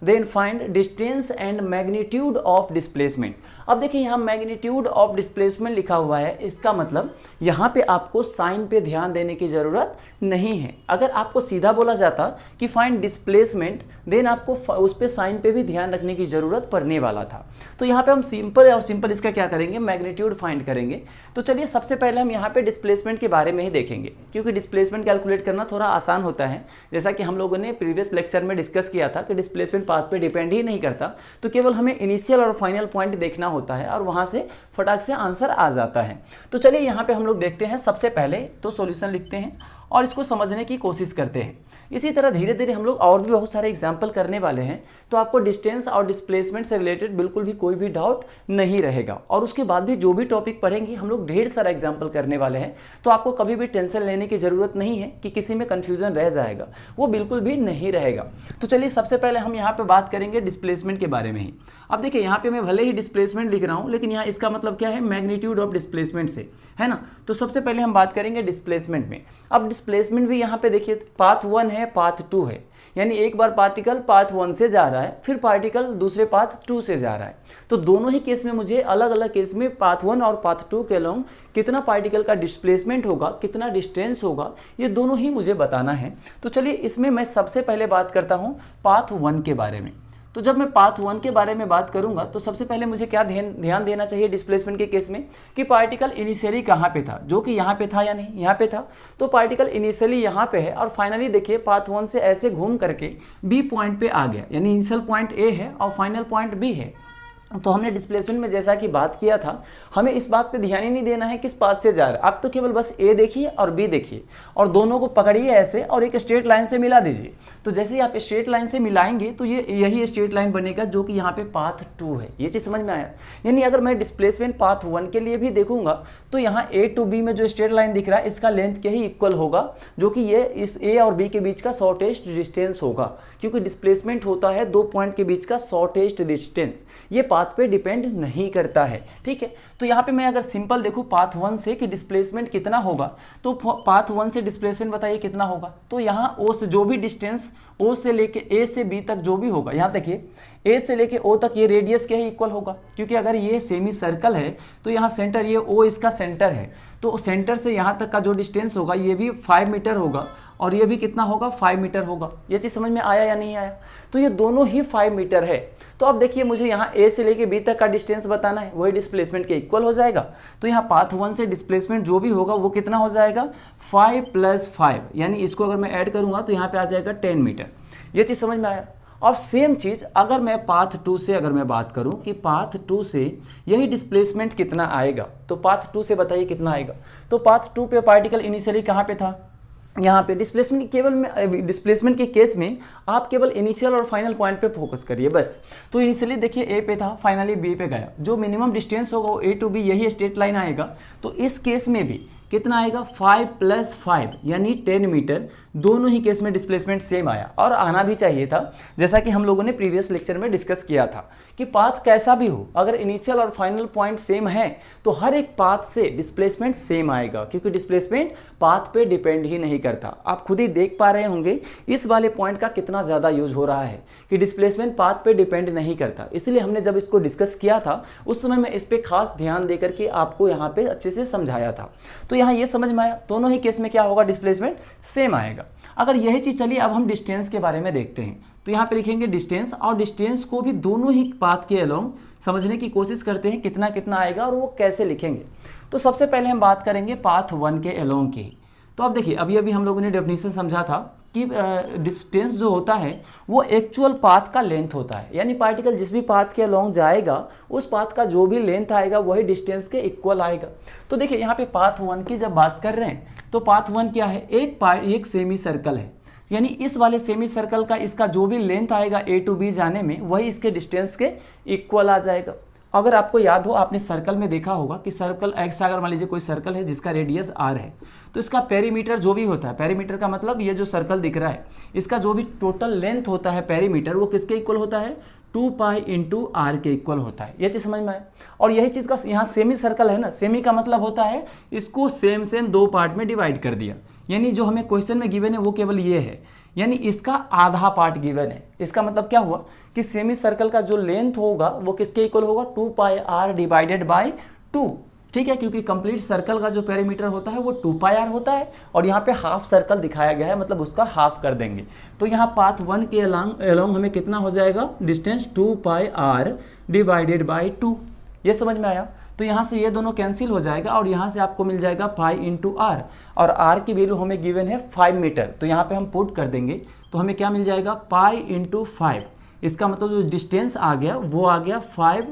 then find distance and magnitude of displacement. अब देखिए यहाँ मैग्नीट्यूड ऑफ डिस्प्लेसमेंट लिखा हुआ है, इसका मतलब यहाँ पे आपको साइन पे ध्यान देने की ज़रूरत नहीं है। अगर आपको सीधा बोला जाता कि फाइंड डिस्प्लेसमेंट, देन आपको उस पे साइन पे भी ध्यान रखने की ज़रूरत पड़ने वाला था। तो यहाँ पे हम सिंपल इसका क्या करेंगे, मैग्नीट्यूड फाइंड करेंगे। तो चलिए सबसे पहले हम यहाँ पे डिस्प्लेसमेंट के बारे में ही देखेंगे, क्योंकि डिस्प्लेसमेंट कैलकुलेट करना थोड़ा आसान होता है। जैसा कि हम लोगों ने प्रीवियस लेक्चर में डिस्कस किया था कि डिस्प्लेसमेंट पाथ पे डिपेंड ही नहीं करता, तो केवल हमें इनिशियल और फाइनल पॉइंट देखना होता है और वहाँ से फटाक से आंसर आ जाता है। तो चलिए यहाँ पे हम लोग देखते हैं। सबसे पहले तो सॉल्यूशन लिखते हैं और इसको समझने की कोशिश करते हैं। इसी तरह धीरे धीरे हम लोग और भी बहुत सारे एग्जाम्पल करने वाले हैं, तो आपको डिस्टेंस और डिस्प्लेसमेंट से रिलेटेड बिल्कुल भी कोई भी डाउट नहीं रहेगा। और उसके बाद भी जो भी टॉपिक पढ़ेंगे हम लोग ढेर सारा एग्जाम्पल करने वाले हैं, तो आपको कभी भी टेंशन लेने की ज़रूरत नहीं है कि किसी में कन्फ्यूजन रह जाएगा, वो बिल्कुल भी नहीं रहेगा। तो चलिए सबसे पहले हम यहाँ पर बात करेंगे डिस्प्लेसमेंट के बारे में ही। अब देखिए यहाँ पे मैं भले ही डिस्प्लेसमेंट लिख रहा हूँ, लेकिन यहाँ इसका मतलब क्या है, मैग्नीट्यूड ऑफ डिस्प्लेसमेंट से, है ना। तो सबसे पहले हम बात करेंगे डिस्प्लेसमेंट में। अब डिस्प्लेसमेंट भी यहाँ पे देखिए पाथ 1 है, पाथ 2 है, यानी एक बार पार्टिकल पाथ 1 से जा रहा है, फिर पार्टिकल दूसरे पाथ 2 से जा रहा है। तो दोनों ही केस में मुझे अलग अलग केस में पाथ 1 और पाथ 2 के अलोंग कितना पार्टिकल का डिस्प्लेसमेंट होगा, कितना डिस्टेंस होगा, ये दोनों ही मुझे बताना है। तो चलिए इसमें मैं सबसे पहले बात करता हूँ पाथ 1 के बारे में। तो जब मैं पाथ 1 के बारे में बात करूंगा तो सबसे पहले मुझे क्या ध्यान देना चाहिए डिस्प्लेसमेंट के केस में, कि पार्टिकल इनिशियली कहाँ पे था, जो कि यहाँ पे था या नहीं, यहाँ पे था। तो पार्टिकल इनिशियली यहाँ पे है और फाइनली देखिए पाथ 1 से ऐसे घूम करके बी पॉइंट पे आ गया, यानी इनिशियल पॉइंट ए है और फाइनल पॉइंट बी है। तो हमने डिस्प्लेसमेंट में जैसा कि बात किया था, हमें इस बात पे ध्यान ही नहीं देना है किस पाथ से जा रहा है। आप तो केवल बस ए देखिए और बी देखिए और दोनों को पकड़िए ऐसे और एक स्ट्रेट लाइन से मिला दीजिए। तो जैसे ही आप स्ट्रेट लाइन से मिलाएंगे तो ये यही स्ट्रेट लाइन बनेगा जो कि यहाँ पे पाथ 2 है। ये चीज़ समझ में आया। यानी अगर मैं डिस्प्लेसमेंट पाथ 1 के लिए भी देखूंगा तो यहाँ ए टू बी में जो स्ट्रेट लाइन दिख रहा है इसका लेंथ के ही इक्वल होगा, जो कि ये इस ए और बी के बीच का शॉर्टेस्ट डिस्टेंस होगा, क्योंकि डिस्प्लेसमेंट होता है दो पॉइंट के बीच का शॉर्टेस्ट डिस्टेंस। ये पाथ पे डिपेंड नहीं करता है, ठीक है। तो यहाँ पे मैं अगर सिंपल देखूँ पाथ 1 से कि डिस्प्लेसमेंट कितना होगा, तो पाथ 1 से डिस्प्लेसमेंट बताइए कितना होगा। तो यहाँ ओ से जो भी डिस्टेंस ओ से लेके ए से बी तक जो भी होगा, यहाँ देखिए ए से लेके ओ तक ये रेडियस के ही इक्वल होगा, क्योंकि अगर ये सेमी सर्कल है तो यहाँ सेंटर, ये ओ इसका सेंटर है, तो सेंटर से यहाँ तक का जो डिस्टेंस होगा ये भी 5 मीटर होगा और ये भी कितना होगा, 5 मीटर होगा। ये चीज़ समझ में आया या नहीं आया। तो ये दोनों ही 5 मीटर है। तो अब देखिए मुझे यहाँ ए से लेके बी तक का डिस्टेंस बताना है, वही डिस्प्लेसमेंट के इक्वल हो जाएगा। तो यहाँ पाथ 1 से डिस्प्लेसमेंट जो भी होगा वो कितना हो जाएगा, 5 + 5, यानी इसको अगर मैं ऐड करूँगा तो यहाँ पे आ जाएगा 10 मीटर। ये चीज़ समझ में आया। और सेम चीज़ अगर मैं पाथ 2 से अगर मैं बात करूं कि पाथ 2 से यही डिस्प्लेसमेंट कितना आएगा, तो पाथ 2 से बताइए कितना आएगा। तो पाथ 2 पे पार्टिकल इनिशियली कहाँ पे था, यहाँ पे। डिस्प्लेसमेंट के केस में आप केवल इनिशियल और फाइनल पॉइंट पे फोकस करिए बस। तो इनिशियली देखिए ए पे था, फाइनली बी पे गया, जो मिनिमम डिस्टेंस होगा वो ए टू बी यही स्ट्रेट लाइन आएगा। तो इस केस में भी कितना आएगा, 5 + 5 यानी 10 मीटर। दोनों ही केस में डिस्प्लेसमेंट सेम आया और आना भी चाहिए था, जैसा कि हम लोगों ने प्रीवियस लेक्चर में डिस्कस किया था कि पाथ कैसा भी हो, अगर इनिशियल और फाइनल पॉइंट सेम है तो हर एक पाथ से डिस्प्लेसमेंट सेम आएगा, क्योंकि डिस्प्लेसमेंट पाथ पे डिपेंड ही नहीं करता। आप खुद ही देख पा रहे होंगे इस वाले पॉइंट का कितना ज़्यादा यूज हो रहा है कि डिस्प्लेसमेंट पाथ पे डिपेंड नहीं करता। इसलिए हमने जब इसको डिस्कस किया था उस समय मैं इस पर खास ध्यान देकर के आपको यहाँ पे अच्छे से समझाया था। तो यहाँ ये समझ में आया, दोनों ही केस में क्या होगा, डिस्प्लेसमेंट सेम आएगा। आएगा। अगर यही चीज़ चलिए अब हम डिस्टेंस के बारे में देखते हैं, तो यहाँ पे लिखेंगे डिस्टेंस, और डिस्टेंस को भी दोनों ही पाथ के अलोंग समझने की कोशिश करते हैं कितना कितना आएगा और वो कैसे लिखेंगे। तो सबसे पहले हम बात करेंगे पाथ 1 के अलोंग की। तो अब देखिए अभी अभी हम लोगों ने डेफिनेशन समझा था कि डिस्टेंस जो होता है वो एक्चुअल पाथ का लेंथ होता है, यानी पार्टिकल जिस भी पाथ के अलोंग जाएगा उस पाथ का जो भी लेंथ आएगा वही डिस्टेंस के इक्वल आएगा। तो देखिए यहाँ पे पाथ 1 की जब बात कर रहे हैं तो पाथ 1 क्या है, एक सेमी सर्कल है, यानी इस वाले सेमी सर्कल का इसका जो भी लेंथ आएगा A to B जाने में वही इसके डिस्टेंस के इक्वल आ जाएगा। अगर आपको याद हो, आपने सर्कल में देखा होगा कि सर्कल एक्स, अगर मान लीजिए कोई सर्कल है जिसका रेडियस r है, तो इसका पेरीमीटर जो भी होता है, पेरीमीटर का मतलब ये जो सर्कल दिख रहा है इसका जो भी टोटल लेंथ होता है पेरीमीटर, वो किसके इक्वल होता है, 2 पाई इंटू आर के इक्वल होता है। ये चीज़ समझ में आए। और यही चीज़ का यहाँ सेमी सर्कल है ना, सेमी का मतलब होता है इसको सेम दो पार्ट में डिवाइड कर दिया, यानी जो हमें क्वेश्चन में गिवन है वो केवल ये है, यानी इसका आधा पार्ट गिवन है। इसका मतलब क्या हुआ कि सेमी सर्कल का जो लेंथ होगा वो किसके इक्वल होगा, 2 पाई आर डिवाइडेड बाई 2, ठीक है, क्योंकि कंप्लीट सर्कल का जो पेरीमीटर होता है वो 2 पाई आर होता है और यहाँ पे हाफ सर्कल दिखाया गया है, मतलब उसका हाफ कर देंगे। तो यहाँ पाथ 1 के अलोंग हमें कितना हो जाएगा, distance 2 pi R divided by 2। ये समझ में आया। तो यहाँ से ये दोनों कैंसिल हो जाएगा और यहाँ से आपको मिल जाएगा पाई इंटू आर, और आर की वैल्यू हमें गिवन है 5 मीटर, तो यहाँ पे हम पुट कर देंगे तो हमें क्या मिल जाएगा, पाई इंटू 5। इसका मतलब जो डिस्टेंस आ गया वो आ गया 5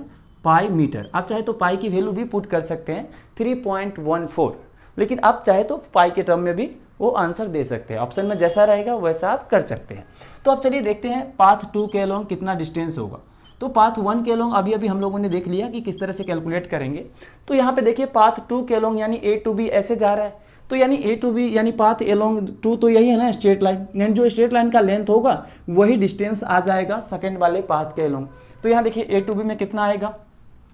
पाई मीटर। आप चाहे तो पाई की वैल्यू भी पुट कर सकते हैं 3.14, लेकिन आप चाहे तो पाई के टर्म में भी वो आंसर दे सकते हैं, ऑप्शन में जैसा रहेगा वैसा आप कर सकते हैं। तो अब चलिए देखते हैं पाथ 2 के अलोंग कितना डिस्टेंस होगा। तो पाथ 1 के अलोंग अभी हम लोगों ने देख लिया कि किस तरह से कैलकुलेट करेंगे। तो यहाँ पे देखिए पाथ 2 के अलोंग यानी A to B ऐसे जा रहा है, तो यानी A to B यानी पाथ अलोंग 2 तो यही है ना, स्ट्रेट लाइन, यानी जो स्ट्रेट लाइन का लेंथ होगा वही डिस्टेंस आ जाएगा सेकंड वाले पाथ के अलोंग। तो यहाँ देखिए A to B में कितना आएगा,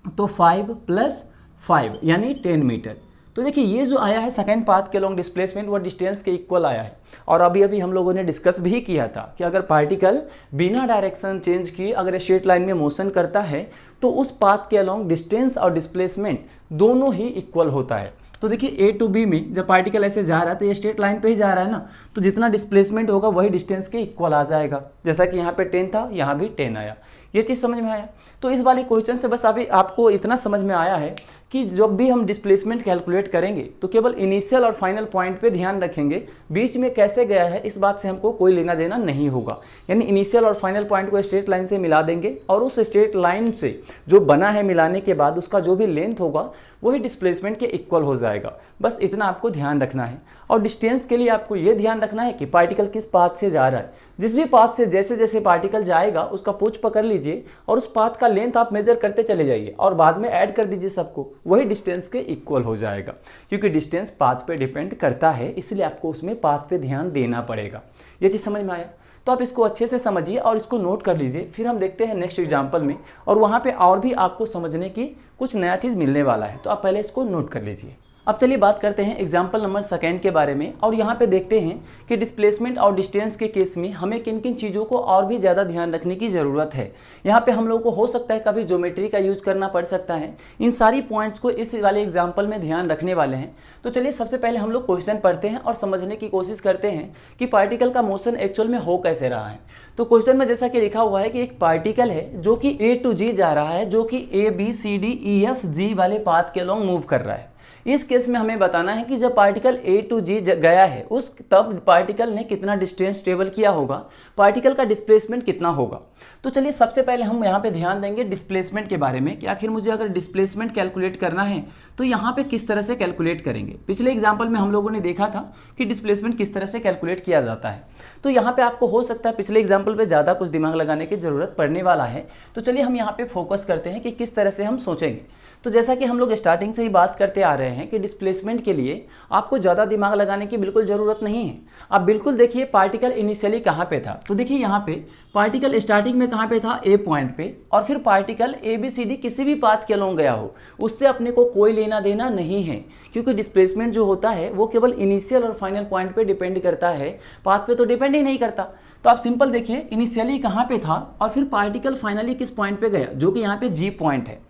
तो 5 + 5 यानी 10 मीटर। तो देखिए ये जो आया है सेकंड पाथ के लॉन्ग डिस्प्लेसमेंट वो डिस्टेंस के इक्वल आया है। और अभी हम लोगों ने डिस्कस भी किया था कि अगर पार्टिकल बिना डायरेक्शन चेंज किए अगर स्ट्रेट लाइन में मोशन करता है तो उस पाथ के अलॉन्ग डिस्टेंस और डिस्प्लेसमेंट दोनों ही इक्वल होता है। तो देखिए A to B में जब पार्टिकल ऐसे जा रहा है तो ये स्ट्रेट लाइन पे ही जा रहा है ना, तो जितना डिस्प्लेसमेंट होगा वही डिस्टेंस के इक्वल आ जाएगा। जैसा कि यहाँ पे 10 था, यहाँ भी 10 आया। ये चीज़ समझ में आया। तो इस वाले क्वेश्चन से बस अभी आपको इतना समझ में आया है कि जब भी हम डिस्प्लेसमेंट कैलकुलेट करेंगे तो केवल इनिशियल और फाइनल पॉइंट पे ध्यान रखेंगे, बीच में कैसे गया है इस बात से हमको कोई लेना देना नहीं होगा। यानी इनिशियल और फाइनल पॉइंट को स्ट्रेट लाइन से मिला देंगे और उस स्ट्रेट लाइन से जो बना है मिलाने के बाद उसका जो भी लेंथ होगा वही डिस्प्लेसमेंट के इक्वल हो जाएगा। बस इतना आपको ध्यान रखना है। और डिस्टेंस के लिए आपको ये ध्यान रखना है कि पार्टिकल किस पाथ से जा रहा है। जिस भी पाथ से जैसे जैसे पार्टिकल जाएगा उसका पूछ पकड़ लीजिए और उस पाथ का लेंथ आप मेजर करते चले जाइए और बाद में ऐड कर दीजिए सबको, वही डिस्टेंस के इक्वल हो जाएगा। क्योंकि डिस्टेंस पाथ पे डिपेंड करता है, इसलिए आपको उसमें पाथ पे ध्यान देना पड़ेगा। ये चीज़ समझ में आया? तो आप इसको अच्छे से समझिए और इसको नोट कर लीजिए। फिर हम देखते हैं नेक्स्ट एग्जाम्पल में, और वहाँ पे और भी आपको समझने की कुछ नया चीज़ मिलने वाला है। तो आप पहले इसको नोट कर लीजिए। अब चलिए बात करते हैं एग्जाम्पल नंबर 2 के बारे में। और यहाँ पे देखते हैं कि डिस्प्लेसमेंट और डिस्टेंस के केस में हमें किन किन चीज़ों को और भी ज़्यादा ध्यान रखने की ज़रूरत है। यहाँ पे हम लोगों को हो सकता है कभी ज्योमेट्री का यूज करना पड़ सकता है। इन सारी पॉइंट्स को इस वाले एग्जाम्पल में ध्यान रखने वाले हैं। तो चलिए सबसे पहले हम लोग क्वेश्चन पढ़ते हैं और समझने की कोशिश करते हैं कि पार्टिकल का मोशन एक्चुअल में हो कैसे रहा है। तो क्वेश्चन में जैसा कि लिखा हुआ है कि एक पार्टिकल है जो कि A to G जा रहा है, जो कि A B C D E F G वाले पाथ के अलॉन्ग मूव कर रहा है। इस केस में हमें बताना है कि जब पार्टिकल A to G गया है उस तब पार्टिकल ने कितना डिस्टेंस ट्रेवल किया होगा, पार्टिकल का डिस्प्लेसमेंट कितना होगा। तो चलिए सबसे पहले हम यहाँ पे ध्यान देंगे डिस्प्लेसमेंट के बारे में कि आखिर मुझे अगर डिस्प्लेसमेंट कैलकुलेट करना है तो यहाँ पे किस तरह से कैलकुलेट करेंगे। पिछले एग्जाम्पल में हम लोगों ने देखा था कि डिस्प्लेसमेंट किस तरह से कैलकुलेट किया जाता है। तो यहाँ पे आपको हो सकता है पिछले एग्जाम्पल पे ज़्यादा कुछ दिमाग लगाने की ज़रूरत पड़ने वाला है। तो चलिए हम यहाँ पे फोकस करते हैं कि किस तरह से हम सोचेंगे। तो जैसा कि हम लोग स्टार्टिंग से ही बात करते आ रहे हैं कि डिस्प्लेसमेंट के लिए आपको ज़्यादा दिमाग लगाने की बिल्कुल ज़रूरत नहीं है। आप बिल्कुल देखिए पार्टिकल इनिशियली कहाँ पे था। तो देखिए यहाँ पे पार्टिकल स्टार्टिंग में कहाँ पे था, A पॉइंट पे, और फिर पार्टिकल ABCD किसी भी पाथ के अलॉन्ग गया हो उससे अपने को कोई लेना देना नहीं है। क्योंकि डिस्प्लेसमेंट जो होता है वो केवल इनिशियल और फाइनल पॉइंट पे डिपेंड करता है, पाथ पे तो डिपेंड ही नहीं करता। तो आप सिंपल देखिए इनिशियली कहाँ पे था और फिर पार्टिकल फाइनली किस पॉइंट पे गया, जो कि यहाँ पे G पॉइंट है।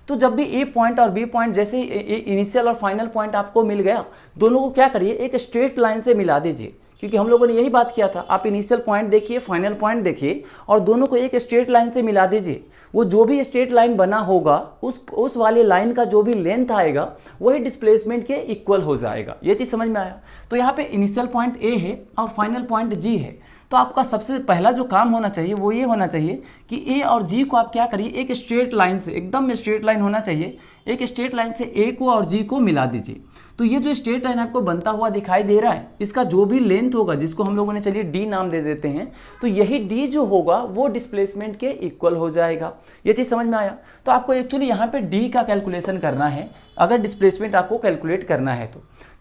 तो जब भी A पॉइंट और B पॉइंट जैसे इनिशियल और फाइनल पॉइंट आपको मिल गया, दोनों को क्या करिए एक स्ट्रेट लाइन से मिला दीजिए। क्योंकि हम लोगों ने यही बात किया था। आप इनिशियल पॉइंट देखिए, फाइनल पॉइंट देखिए और दोनों को एक स्ट्रेट लाइन से मिला दीजिए। वो जो भी स्ट्रेट लाइन बना होगा उस वाले लाइन का जो भी लेंथ आएगा वही डिस्प्लेसमेंट के इक्वल हो जाएगा। ये चीज़ समझ में आया। तो यहाँ पे इनिशियल पॉइंट ए है और फाइनल पॉइंट जी है। तो आपका सबसे पहला जो काम होना चाहिए वो ये होना चाहिए कि ए और जी को आप क्या करिए, एक स्ट्रेट लाइन से, एकदम स्ट्रेट लाइन होना चाहिए, एक स्ट्रेट लाइन से ए को और जी को मिला दीजिए। तो ये जो स्ट्रेट लाइन आपको बनता हुआ दिखाई दे रहा है, इसका जो भी लेंथ होगा, जिसको हम लोगों ने चलिए डी नाम दे देते हैं, तो यही डी जो होगा वो डिस्प्लेसमेंट के इक्वल हो जाएगा। ये चीज़ समझ में आया। तो आपको एक्चुअली यहाँ पे डी का कैलकुलेशन करना है अगर डिस्प्लेसमेंट आपको कैलकुलेट करना है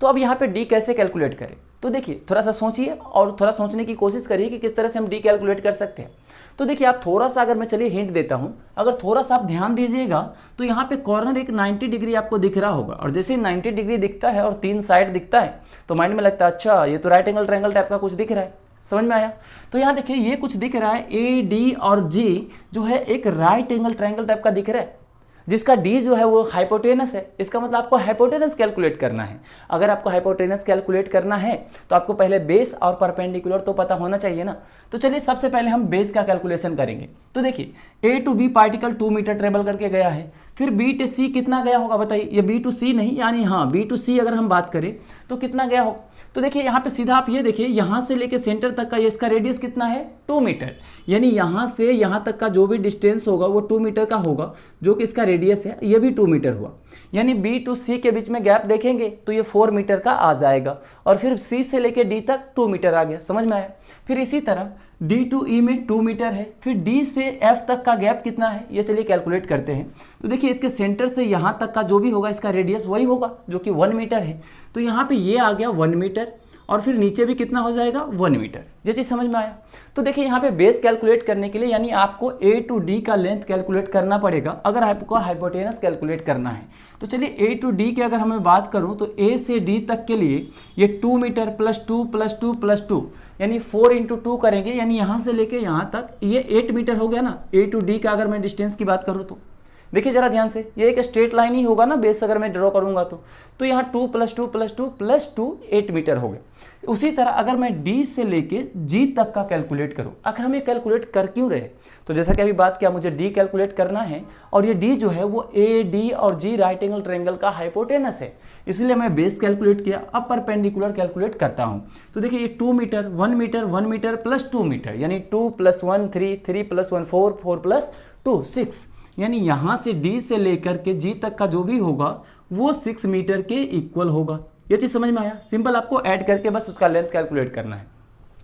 तो अब यहाँ पे डी कैसे कैलकुलेट करें। तो देखिए, थोड़ा सा सोचिए और थोड़ा सोचने की कोशिश करिए कि किस तरह से हम डी कैलकुलेट कर सकते हैं। तो देखिए, आप थोड़ा सा, अगर मैं चलिए हिंट देता हूं, अगर थोड़ा सा आप ध्यान दीजिएगा तो यहाँ पे कॉर्नर एक 90 डिग्री आपको दिख रहा होगा और जैसे 90 डिग्री दिखता है और 3 साइड दिखता है तो माइंड में लगता है अच्छा ये तो राइट एंगल ट्रायंगल टाइप का कुछ दिख रहा है। समझ में आया। तो यहाँ देखिए ये कुछ दिख रहा है, ए डी और जी जो है एक राइट एंगल ट्रायंगल टाइप का दिख रहा है, जिसका डी जो है वो हाइपोटेनस है। इसका मतलब आपको हाइपोटेनस कैलकुलेट करना है। अगर आपको हाइपोटेनस कैलकुलेट करना है तो आपको पहले बेस और परपेंडिकुलर तो पता होना चाहिए ना। तो चलिए सबसे पहले हम बेस का कैलकुलेशन करेंगे। तो देखिए, A to B particle 2 metre travel करके गया है, फिर बी टू सी कितना गया होगा बताइए। ये बी टू सी नहीं, यानी हाँ बी टू सी अगर हम बात करें तो कितना गया होगा। तो देखिए यहाँ पे सीधा आप ये देखिए, यहाँ से लेके सेंटर तक का ये इसका रेडियस कितना है 2 मीटर, यानी यहाँ से यहाँ तक का जो भी डिस्टेंस होगा वो 2 मीटर का होगा, जो कि इसका रेडियस है ये भी 2 मीटर हुआ। यानी बी टू सी के बीच में गैप देखेंगे तो ये 4 मीटर का आ जाएगा और फिर सी से लेके डी तक 2 मीटर आ गया। समझ में आया। फिर इसी तरह डी टू ई में 2 मीटर है, फिर डी से एफ तक का गैप कितना है ये चलिए कैलकुलेट करते हैं। तो देखिए इसके सेंटर से यहाँ तक का जो भी होगा इसका रेडियस वही होगा जो कि 1 मीटर है। तो यहाँ पे ये आ गया 1 मीटर और फिर नीचे भी कितना हो जाएगा 1 मीटर। ये चीज़ समझ में आया। तो देखिए यहाँ पे बेस कैलकुलेट करने के लिए यानी आपको ए टू डी का लेंथ कैलकुलेट करना पड़ेगा अगर आपको हाइपोटेनस कैलकुलेट करना है। तो चलिए ए टू डी की अगर हमें बात करूँ तो ए से डी तक के लिए ये 2 मीटर प्लस 2 प्लस 2 प्लस 2 यानी 4 इंटू 2 करेंगे, यानी यहाँ से लेके यहाँ तक ये 8 मीटर हो गया ना। ए टू डी का अगर मैं डिस्टेंस की बात करूँ तो देखिए जरा ध्यान से, ये एक स्ट्रेट लाइन ही होगा ना बेस अगर मैं ड्रॉ करूंगा तो यहाँ 2 प्लस 2 प्लस 2 प्लस 2 8 मीटर हो गया। उसी तरह अगर मैं डी से लेके जी तक का कैलकुलेट करूँ, आखिर हम ये कैलकुलेट कर क्यों रहे, तो जैसा कि अभी बात किया मुझे डी कैलकुलेट करना है और ये डी जो है वो ए डी और जी राइट एंगल ट्रायंगल का हाइपोटेनस है, इसलिए मैं बेस कैलकुलेट किया। अब परपेंडिकुलर कैलकुलेट करता हूँ। तो देखिए ये 2 metre 1 metre 1 metre plus 2 metre यानी 2 प्लस 1 3 3 प्लस 1 4 4 प्लस 2 6, यानी यहाँ से डी से लेकर के जी तक का जो भी होगा वो 6 मीटर के इक्वल होगा। ये चीज़ समझ में आया। सिंपल आपको ऐड करके बस उसका लेंथ कैलकुलेट करना है।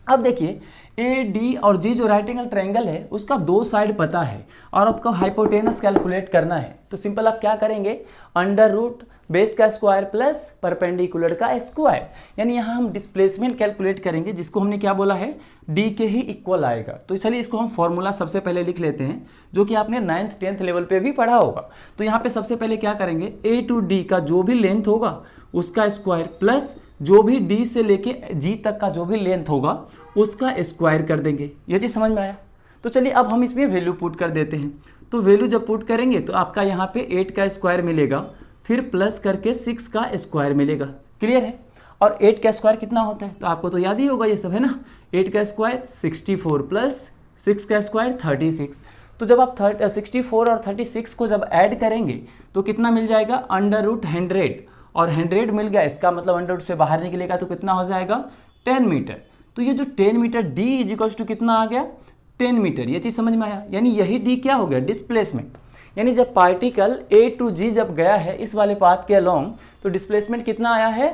अब देखिए ए डी और जी जो राइट एंगल ट्रायंगल है उसका 2 साइड पता है और आपको हाइपोटेनस कैलकुलेट करना है। तो सिंपल आप क्या करेंगे, अंडर रूट बेस का स्क्वायर प्लस परपेंडिकुलर का स्क्वायर, यानी यहाँ हम डिस्प्लेसमेंट कैलकुलेट करेंगे जिसको हमने क्या बोला है डी के ही इक्वल आएगा। तो चलिए इसको हम फॉर्मूला सबसे पहले लिख लेते हैं जो कि आपने 9th 10th लेवल पे भी पढ़ा होगा। तो यहाँ पे सबसे पहले क्या करेंगे, ए टू डी का जो भी लेंथ होगा उसका स्क्वायर प्लस जो भी डी से लेके जी तक का जो भी लेंथ होगा उसका स्क्वायर कर देंगे। ये चीज़ समझ में आया। तो चलिए अब हम इसमें वैल्यू पुट कर देते हैं। तो वैल्यू जब पुट करेंगे तो आपका यहाँ पे 8 का स्क्वायर मिलेगा, फिर प्लस करके 6 का स्क्वायर मिलेगा। क्लियर है। और 8 का स्क्वायर कितना होता है तो आपको तो याद ही होगा ये सब है ना। 8 का स्क्वायर 64 प्लस 6 का स्क्वायर 36। तो जब आप 64 और 36 को जब ऐड करेंगे तो कितना मिल जाएगा, अंडर रूट 100 और 100 मिल गया। इसका मतलब अंडर रूट से बाहर निकलेगा तो कितना हो जाएगा 10 मीटर। तो ये जो 10 metre D is equals to कितना आ गया 10 मीटर। ये चीज़ समझ में आया। यानी यही डी क्या हो गया डिस्प्लेसमेंट, यानी जब पार्टिकल ए टू जी जब गया है इस वाले पाथ के अलोंग तो डिस्प्लेसमेंट कितना आया है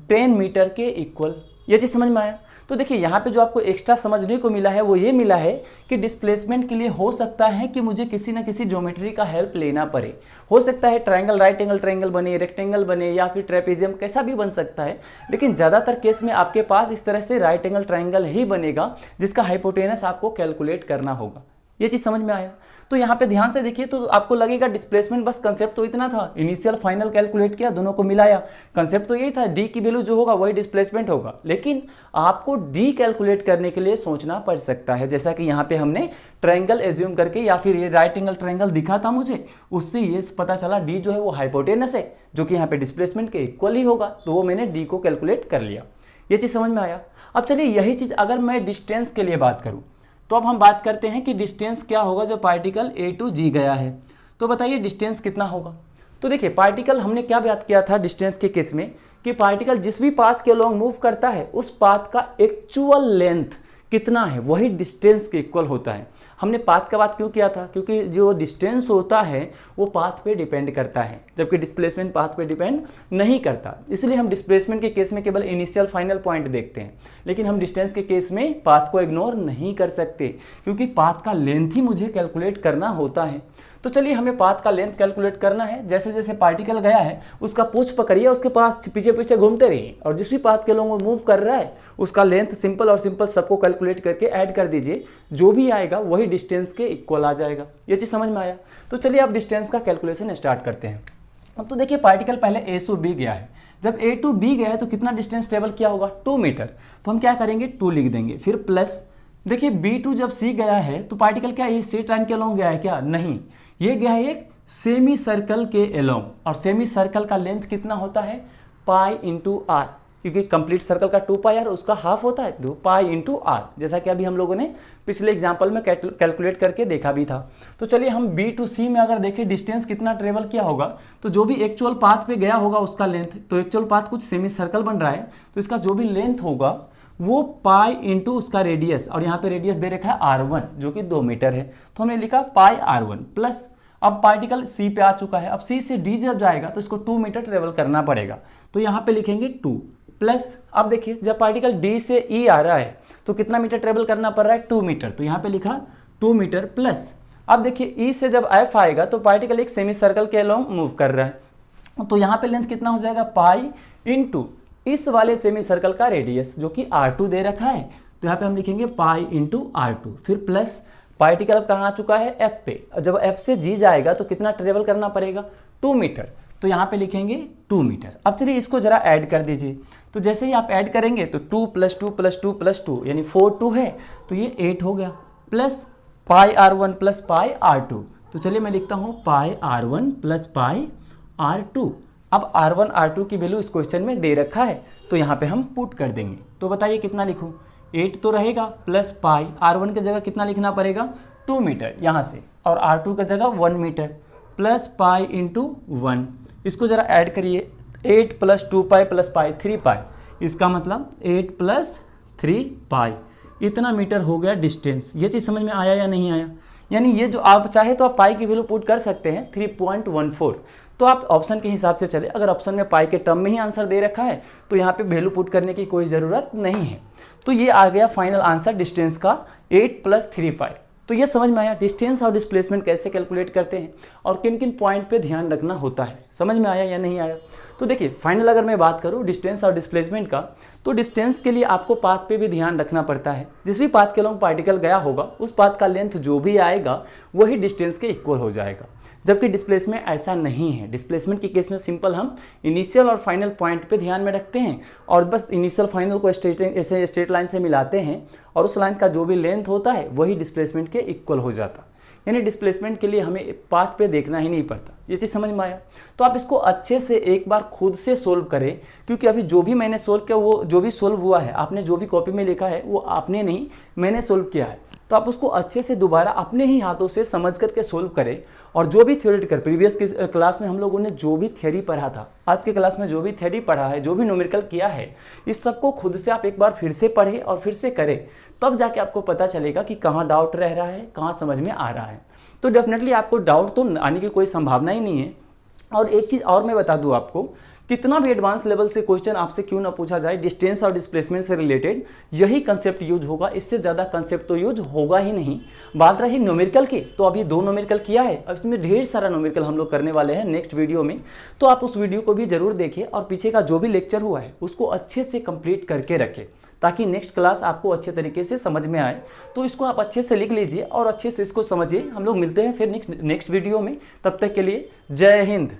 10 मीटर के इक्वल। ये चीज़ समझ में आया। तो देखिए यहाँ पे जो आपको एक्स्ट्रा समझने को मिला है वो ये मिला है कि डिस्प्लेसमेंट के लिए हो सकता है कि मुझे किसी ना किसी ज्योमेट्री का हेल्प लेना पड़े। हो सकता है ट्रायंगल राइट एंगल ट्रायंगल बने, रेक्टेंगल बने या फिर ट्रेपेजियम कैसा भी बन सकता है, लेकिन ज़्यादातर केस में आपके पास इस तरह से राइट एंगल ट्रायंगल ही बनेगा जिसका हाइपोटेनस आपको कैलकुलेट करना होगा। ये चीज़ समझ में आया। तो यहाँ पे ध्यान से देखिए तो आपको लगेगा डिस्प्लेसमेंट बस कंसेप्ट तो इतना था, इनिशियल फाइनल कैलकुलेट किया, दोनों को मिलाया, कंसेप्ट तो यही था डी की वैल्यू जो होगा वही डिस्प्लेसमेंट होगा। लेकिन आपको डी कैलकुलेट करने के लिए सोचना पड़ सकता है, जैसा कि यहाँ पे हमने ट्रायंगल एज्यूम करके या फिर ये राइट एंगल ट्रायंगल दिखा था मुझे, उससे ये पता चला डी जो है वो हाइपोटेनस है जो कि यहाँ पे डिस्प्लेसमेंट के इक्वल ही होगा, तो वो मैंने डी को कैलकुलेट कर लिया। ये चीज़ समझ में आया। अब चलिए यही चीज़ अगर मैं डिस्टेंस के लिए बात करूँ तो अब हम बात करते हैं कि डिस्टेंस क्या होगा जो पार्टिकल ए टू जी गया है। तो बताइए डिस्टेंस कितना होगा। तो देखिए पार्टिकल हमने क्या बात किया था डिस्टेंस के केस में कि पार्टिकल जिस भी पाथ के अलोंग मूव करता है उस पाथ का एक्चुअल लेंथ कितना है वही डिस्टेंस के इक्वल होता है। हमने पाथ का बात क्यों किया था, क्योंकि जो डिस्टेंस होता है वो पाथ पे डिपेंड करता है जबकि डिस्प्लेसमेंट पाथ पे डिपेंड नहीं करता। इसलिए हम डिस्प्लेसमेंट के केस में केवल इनिशियल फाइनल पॉइंट देखते हैं, लेकिन हम डिस्टेंस के केस में पाथ को इग्नोर नहीं कर सकते क्योंकि पाथ का लेंथ ही मुझे कैलकुलेट करना होता है। तो चलिए हमें पाथ का लेंथ कैलकुलेट करना है। जैसे जैसे पार्टिकल गया है उसका पूंछ पकड़िए, उसके पास पीछे पीछे घूमते रहिए और जिस भी पाथ के लोग मूव कर रहा है उसका लेंथ सिंपल और सिंपल सबको कैलकुलेट करके ऐड कर दीजिए, जो भी आएगा वही डिस्टेंस के इक्वल आ जाएगा। ये चीज़ समझ में आया। तो चलिए आप डिस्टेंस का कैलकुलेशन स्टार्ट करते हैं। अब तो देखिए पार्टिकल पहले ए टू बी गया है, जब ए टू बी गया है तो कितना डिस्टेंस ट्रेवल किया होगा 2 मीटर। तो हम क्या करेंगे 2 लिख देंगे, फिर प्लस देखिए बी टू जब सी गया है तो पार्टिकल क्या ये स्ट्रेट लाइन के अलोंग गया है क्या, नहीं, ये गया है एक सेमी सर्कल के अलोंग और सेमी सर्कल का लेंथ कितना होता है पाई इंटू आर, क्योंकि कंप्लीट सर्कल का 2 पाई आर उसका हाफ होता है 2 पाई इंटू आर, जैसा कि अभी हम लोगों ने पिछले एग्जाम्पल में कैलकुलेट करके देखा भी था। तो चलिए हम बी टू सी में अगर देखें डिस्टेंस कितना ट्रेवल किया होगा तो जो भी एक्चुअल पाथ पे गया होगा उसका लेंथ, तो एक्चुअल पाथ कुछ सेमी सर्कल बन रहा है तो इसका जो भी लेंथ होगा वो पाई इंटू उसका रेडियस, और यहाँ पे रेडियस दे रखा है R1 जो कि 2 मीटर है, तो हमने लिखा पाई R1 प्लस अब पार्टिकल सी पे आ चुका है, अब सी से डी जब जाएगा तो इसको 2 मीटर ट्रेवल करना पड़ेगा, तो यहाँ पे लिखेंगे 2 प्लस अब देखिए जब पार्टिकल डी से ई आ रहा है तो कितना मीटर ट्रेवल करना पड़ रहा है 2 मीटर, तो यहाँ पे लिखा 2 मीटर प्लस अब देखिए ई से जब एफ आएगा तो पार्टिकल एक सेमी सर्कल के अलोंग मूव कर रहा है, तो यहाँ पे लेंथ कितना हो जाएगा पाई इंटू इस वाले सेमी सर्कल का रेडियस जो कि R2 दे रखा है, तो यहाँ पे हम लिखेंगे पाई इंटू R2 फिर प्लस पार्टिकल अब कहाँ आ चुका है F पे, जब F से G जाएगा तो कितना ट्रेवल करना पड़ेगा 2 मीटर, तो यहाँ पे लिखेंगे 2 मीटर। अब चलिए इसको जरा ऐड कर दीजिए, तो जैसे ही आप ऐड करेंगे तो 2 + 2 + 2 + 2 यानी 4 2 है तो ये 8 हो गया plus pi R1 plus pi R2, तो चलिए मैं लिखता हूँ पाई R1 प्लस पाई R2। अब R1 R2 की वैल्यू इस क्वेश्चन में दे रखा है तो यहाँ पे हम पुट कर देंगे, तो बताइए कितना लिखूँ 8 तो रहेगा प्लस पाई R1 की जगह कितना लिखना पड़ेगा 2 मीटर यहाँ से, और R2 की जगह 1 मीटर प्लस पाई इंटू 1, इसको ज़रा ऐड करिए 8 + 2 पाई प्लस पाई 3 पाई, इसका मतलब 8 + 3 पाई, इतना मीटर हो गया डिस्टेंस। ये चीज़ समझ में आया या नहीं आया, यानी ये जो आप चाहे तो आप पाई की वैल्यू पुट कर सकते हैं 3.14, तो आप ऑप्शन के हिसाब से चले, अगर ऑप्शन में पाई के टर्म में ही आंसर दे रखा है तो यहाँ पे वैल्यू पुट करने की कोई ज़रूरत नहीं है। तो ये आ गया फाइनल आंसर डिस्टेंस का 8 + 3 पाई। तो ये समझ में आया डिस्टेंस और डिस्प्लेसमेंट कैसे कैलकुलेट करते हैं और किन किन पॉइंट पे ध्यान रखना होता है, समझ में आया या नहीं आया। तो देखिए फाइनल अगर मैं बात करूँ डिस्टेंस और डिस्प्लेसमेंट का, तो डिस्टेंस के लिए आपको पाथ पे भी ध्यान रखना पड़ता है, जिस भी पाथ के अलोंग पार्टिकल गया होगा उस पाथ का लेंथ जो भी आएगा वही डिस्टेंस के इक्वल हो जाएगा, जबकि डिस्प्लेसमेंट ऐसा नहीं है। डिस्प्लेसमेंट के केस में सिंपल हम इनिशियल और फाइनल पॉइंट पे ध्यान में रखते हैं और बस इनिशियल फाइनल को स्ट्रेट लाइन से मिलाते हैं और उस लाइन का जो भी लेंथ होता है वही डिस्प्लेसमेंट के इक्वल हो जाता, यानी डिस्प्लेसमेंट के लिए हमें पाथ पे देखना ही नहीं पड़ता। ये चीज़ समझ में आया। तो आप इसको अच्छे से एक बार खुद से सोल्व करें, क्योंकि अभी जो भी मैंने सोल्व किया वो जो भी सोल्व हुआ है आपने जो भी कॉपी में लिखा है वो आपने नहीं मैंने सोल्व किया है, तो आप उसको अच्छे से दोबारा अपने ही हाथों से समझ करके सोल्व करें। और जो भी थ्योरेटिकल प्रीवियस क्लास में हम लोगों ने जो भी थ्योरी पढ़ा था, आज के क्लास में जो भी थ्योरी पढ़ा है, जो भी न्यूमेरिकल किया है, इस सबको खुद से आप एक बार फिर से पढ़ें और फिर से करें, तब जाके आपको पता चलेगा कि कहाँ डाउट रह रहा है, कहाँ समझ में आ रहा है। तो डेफिनेटली आपको डाउट तो आने की कोई संभावना ही नहीं है। और एक चीज़ और मैं बता दूँ आपको, कितना भी एडवांस लेवल से क्वेश्चन आपसे क्यों ना पूछा जाए डिस्टेंस और डिस्प्लेसमेंट से रिलेटेड, यही कंसेप्ट यूज होगा, इससे ज़्यादा कंसेप्ट तो यूज होगा ही नहीं। बात रही न्यूमेरिकल की, तो अभी 2 न्यूमेरिकल किया है, अब इसमें ढेर सारा न्यूमेरिकल हम लोग करने वाले हैं नेक्स्ट वीडियो में, तो आप उस वीडियो को भी जरूर देखिए और पीछे का जो भी लेक्चर हुआ है उसको अच्छे से कंप्लीट करके रखें, ताकि नेक्स्ट क्लास आपको अच्छे तरीके से समझ में आए। तो इसको आप अच्छे से लिख लीजिए और अच्छे से इसको समझिए। हम लोग मिलते हैं फिर नेक्स्ट वीडियो में, तब तक के लिए जय हिंद।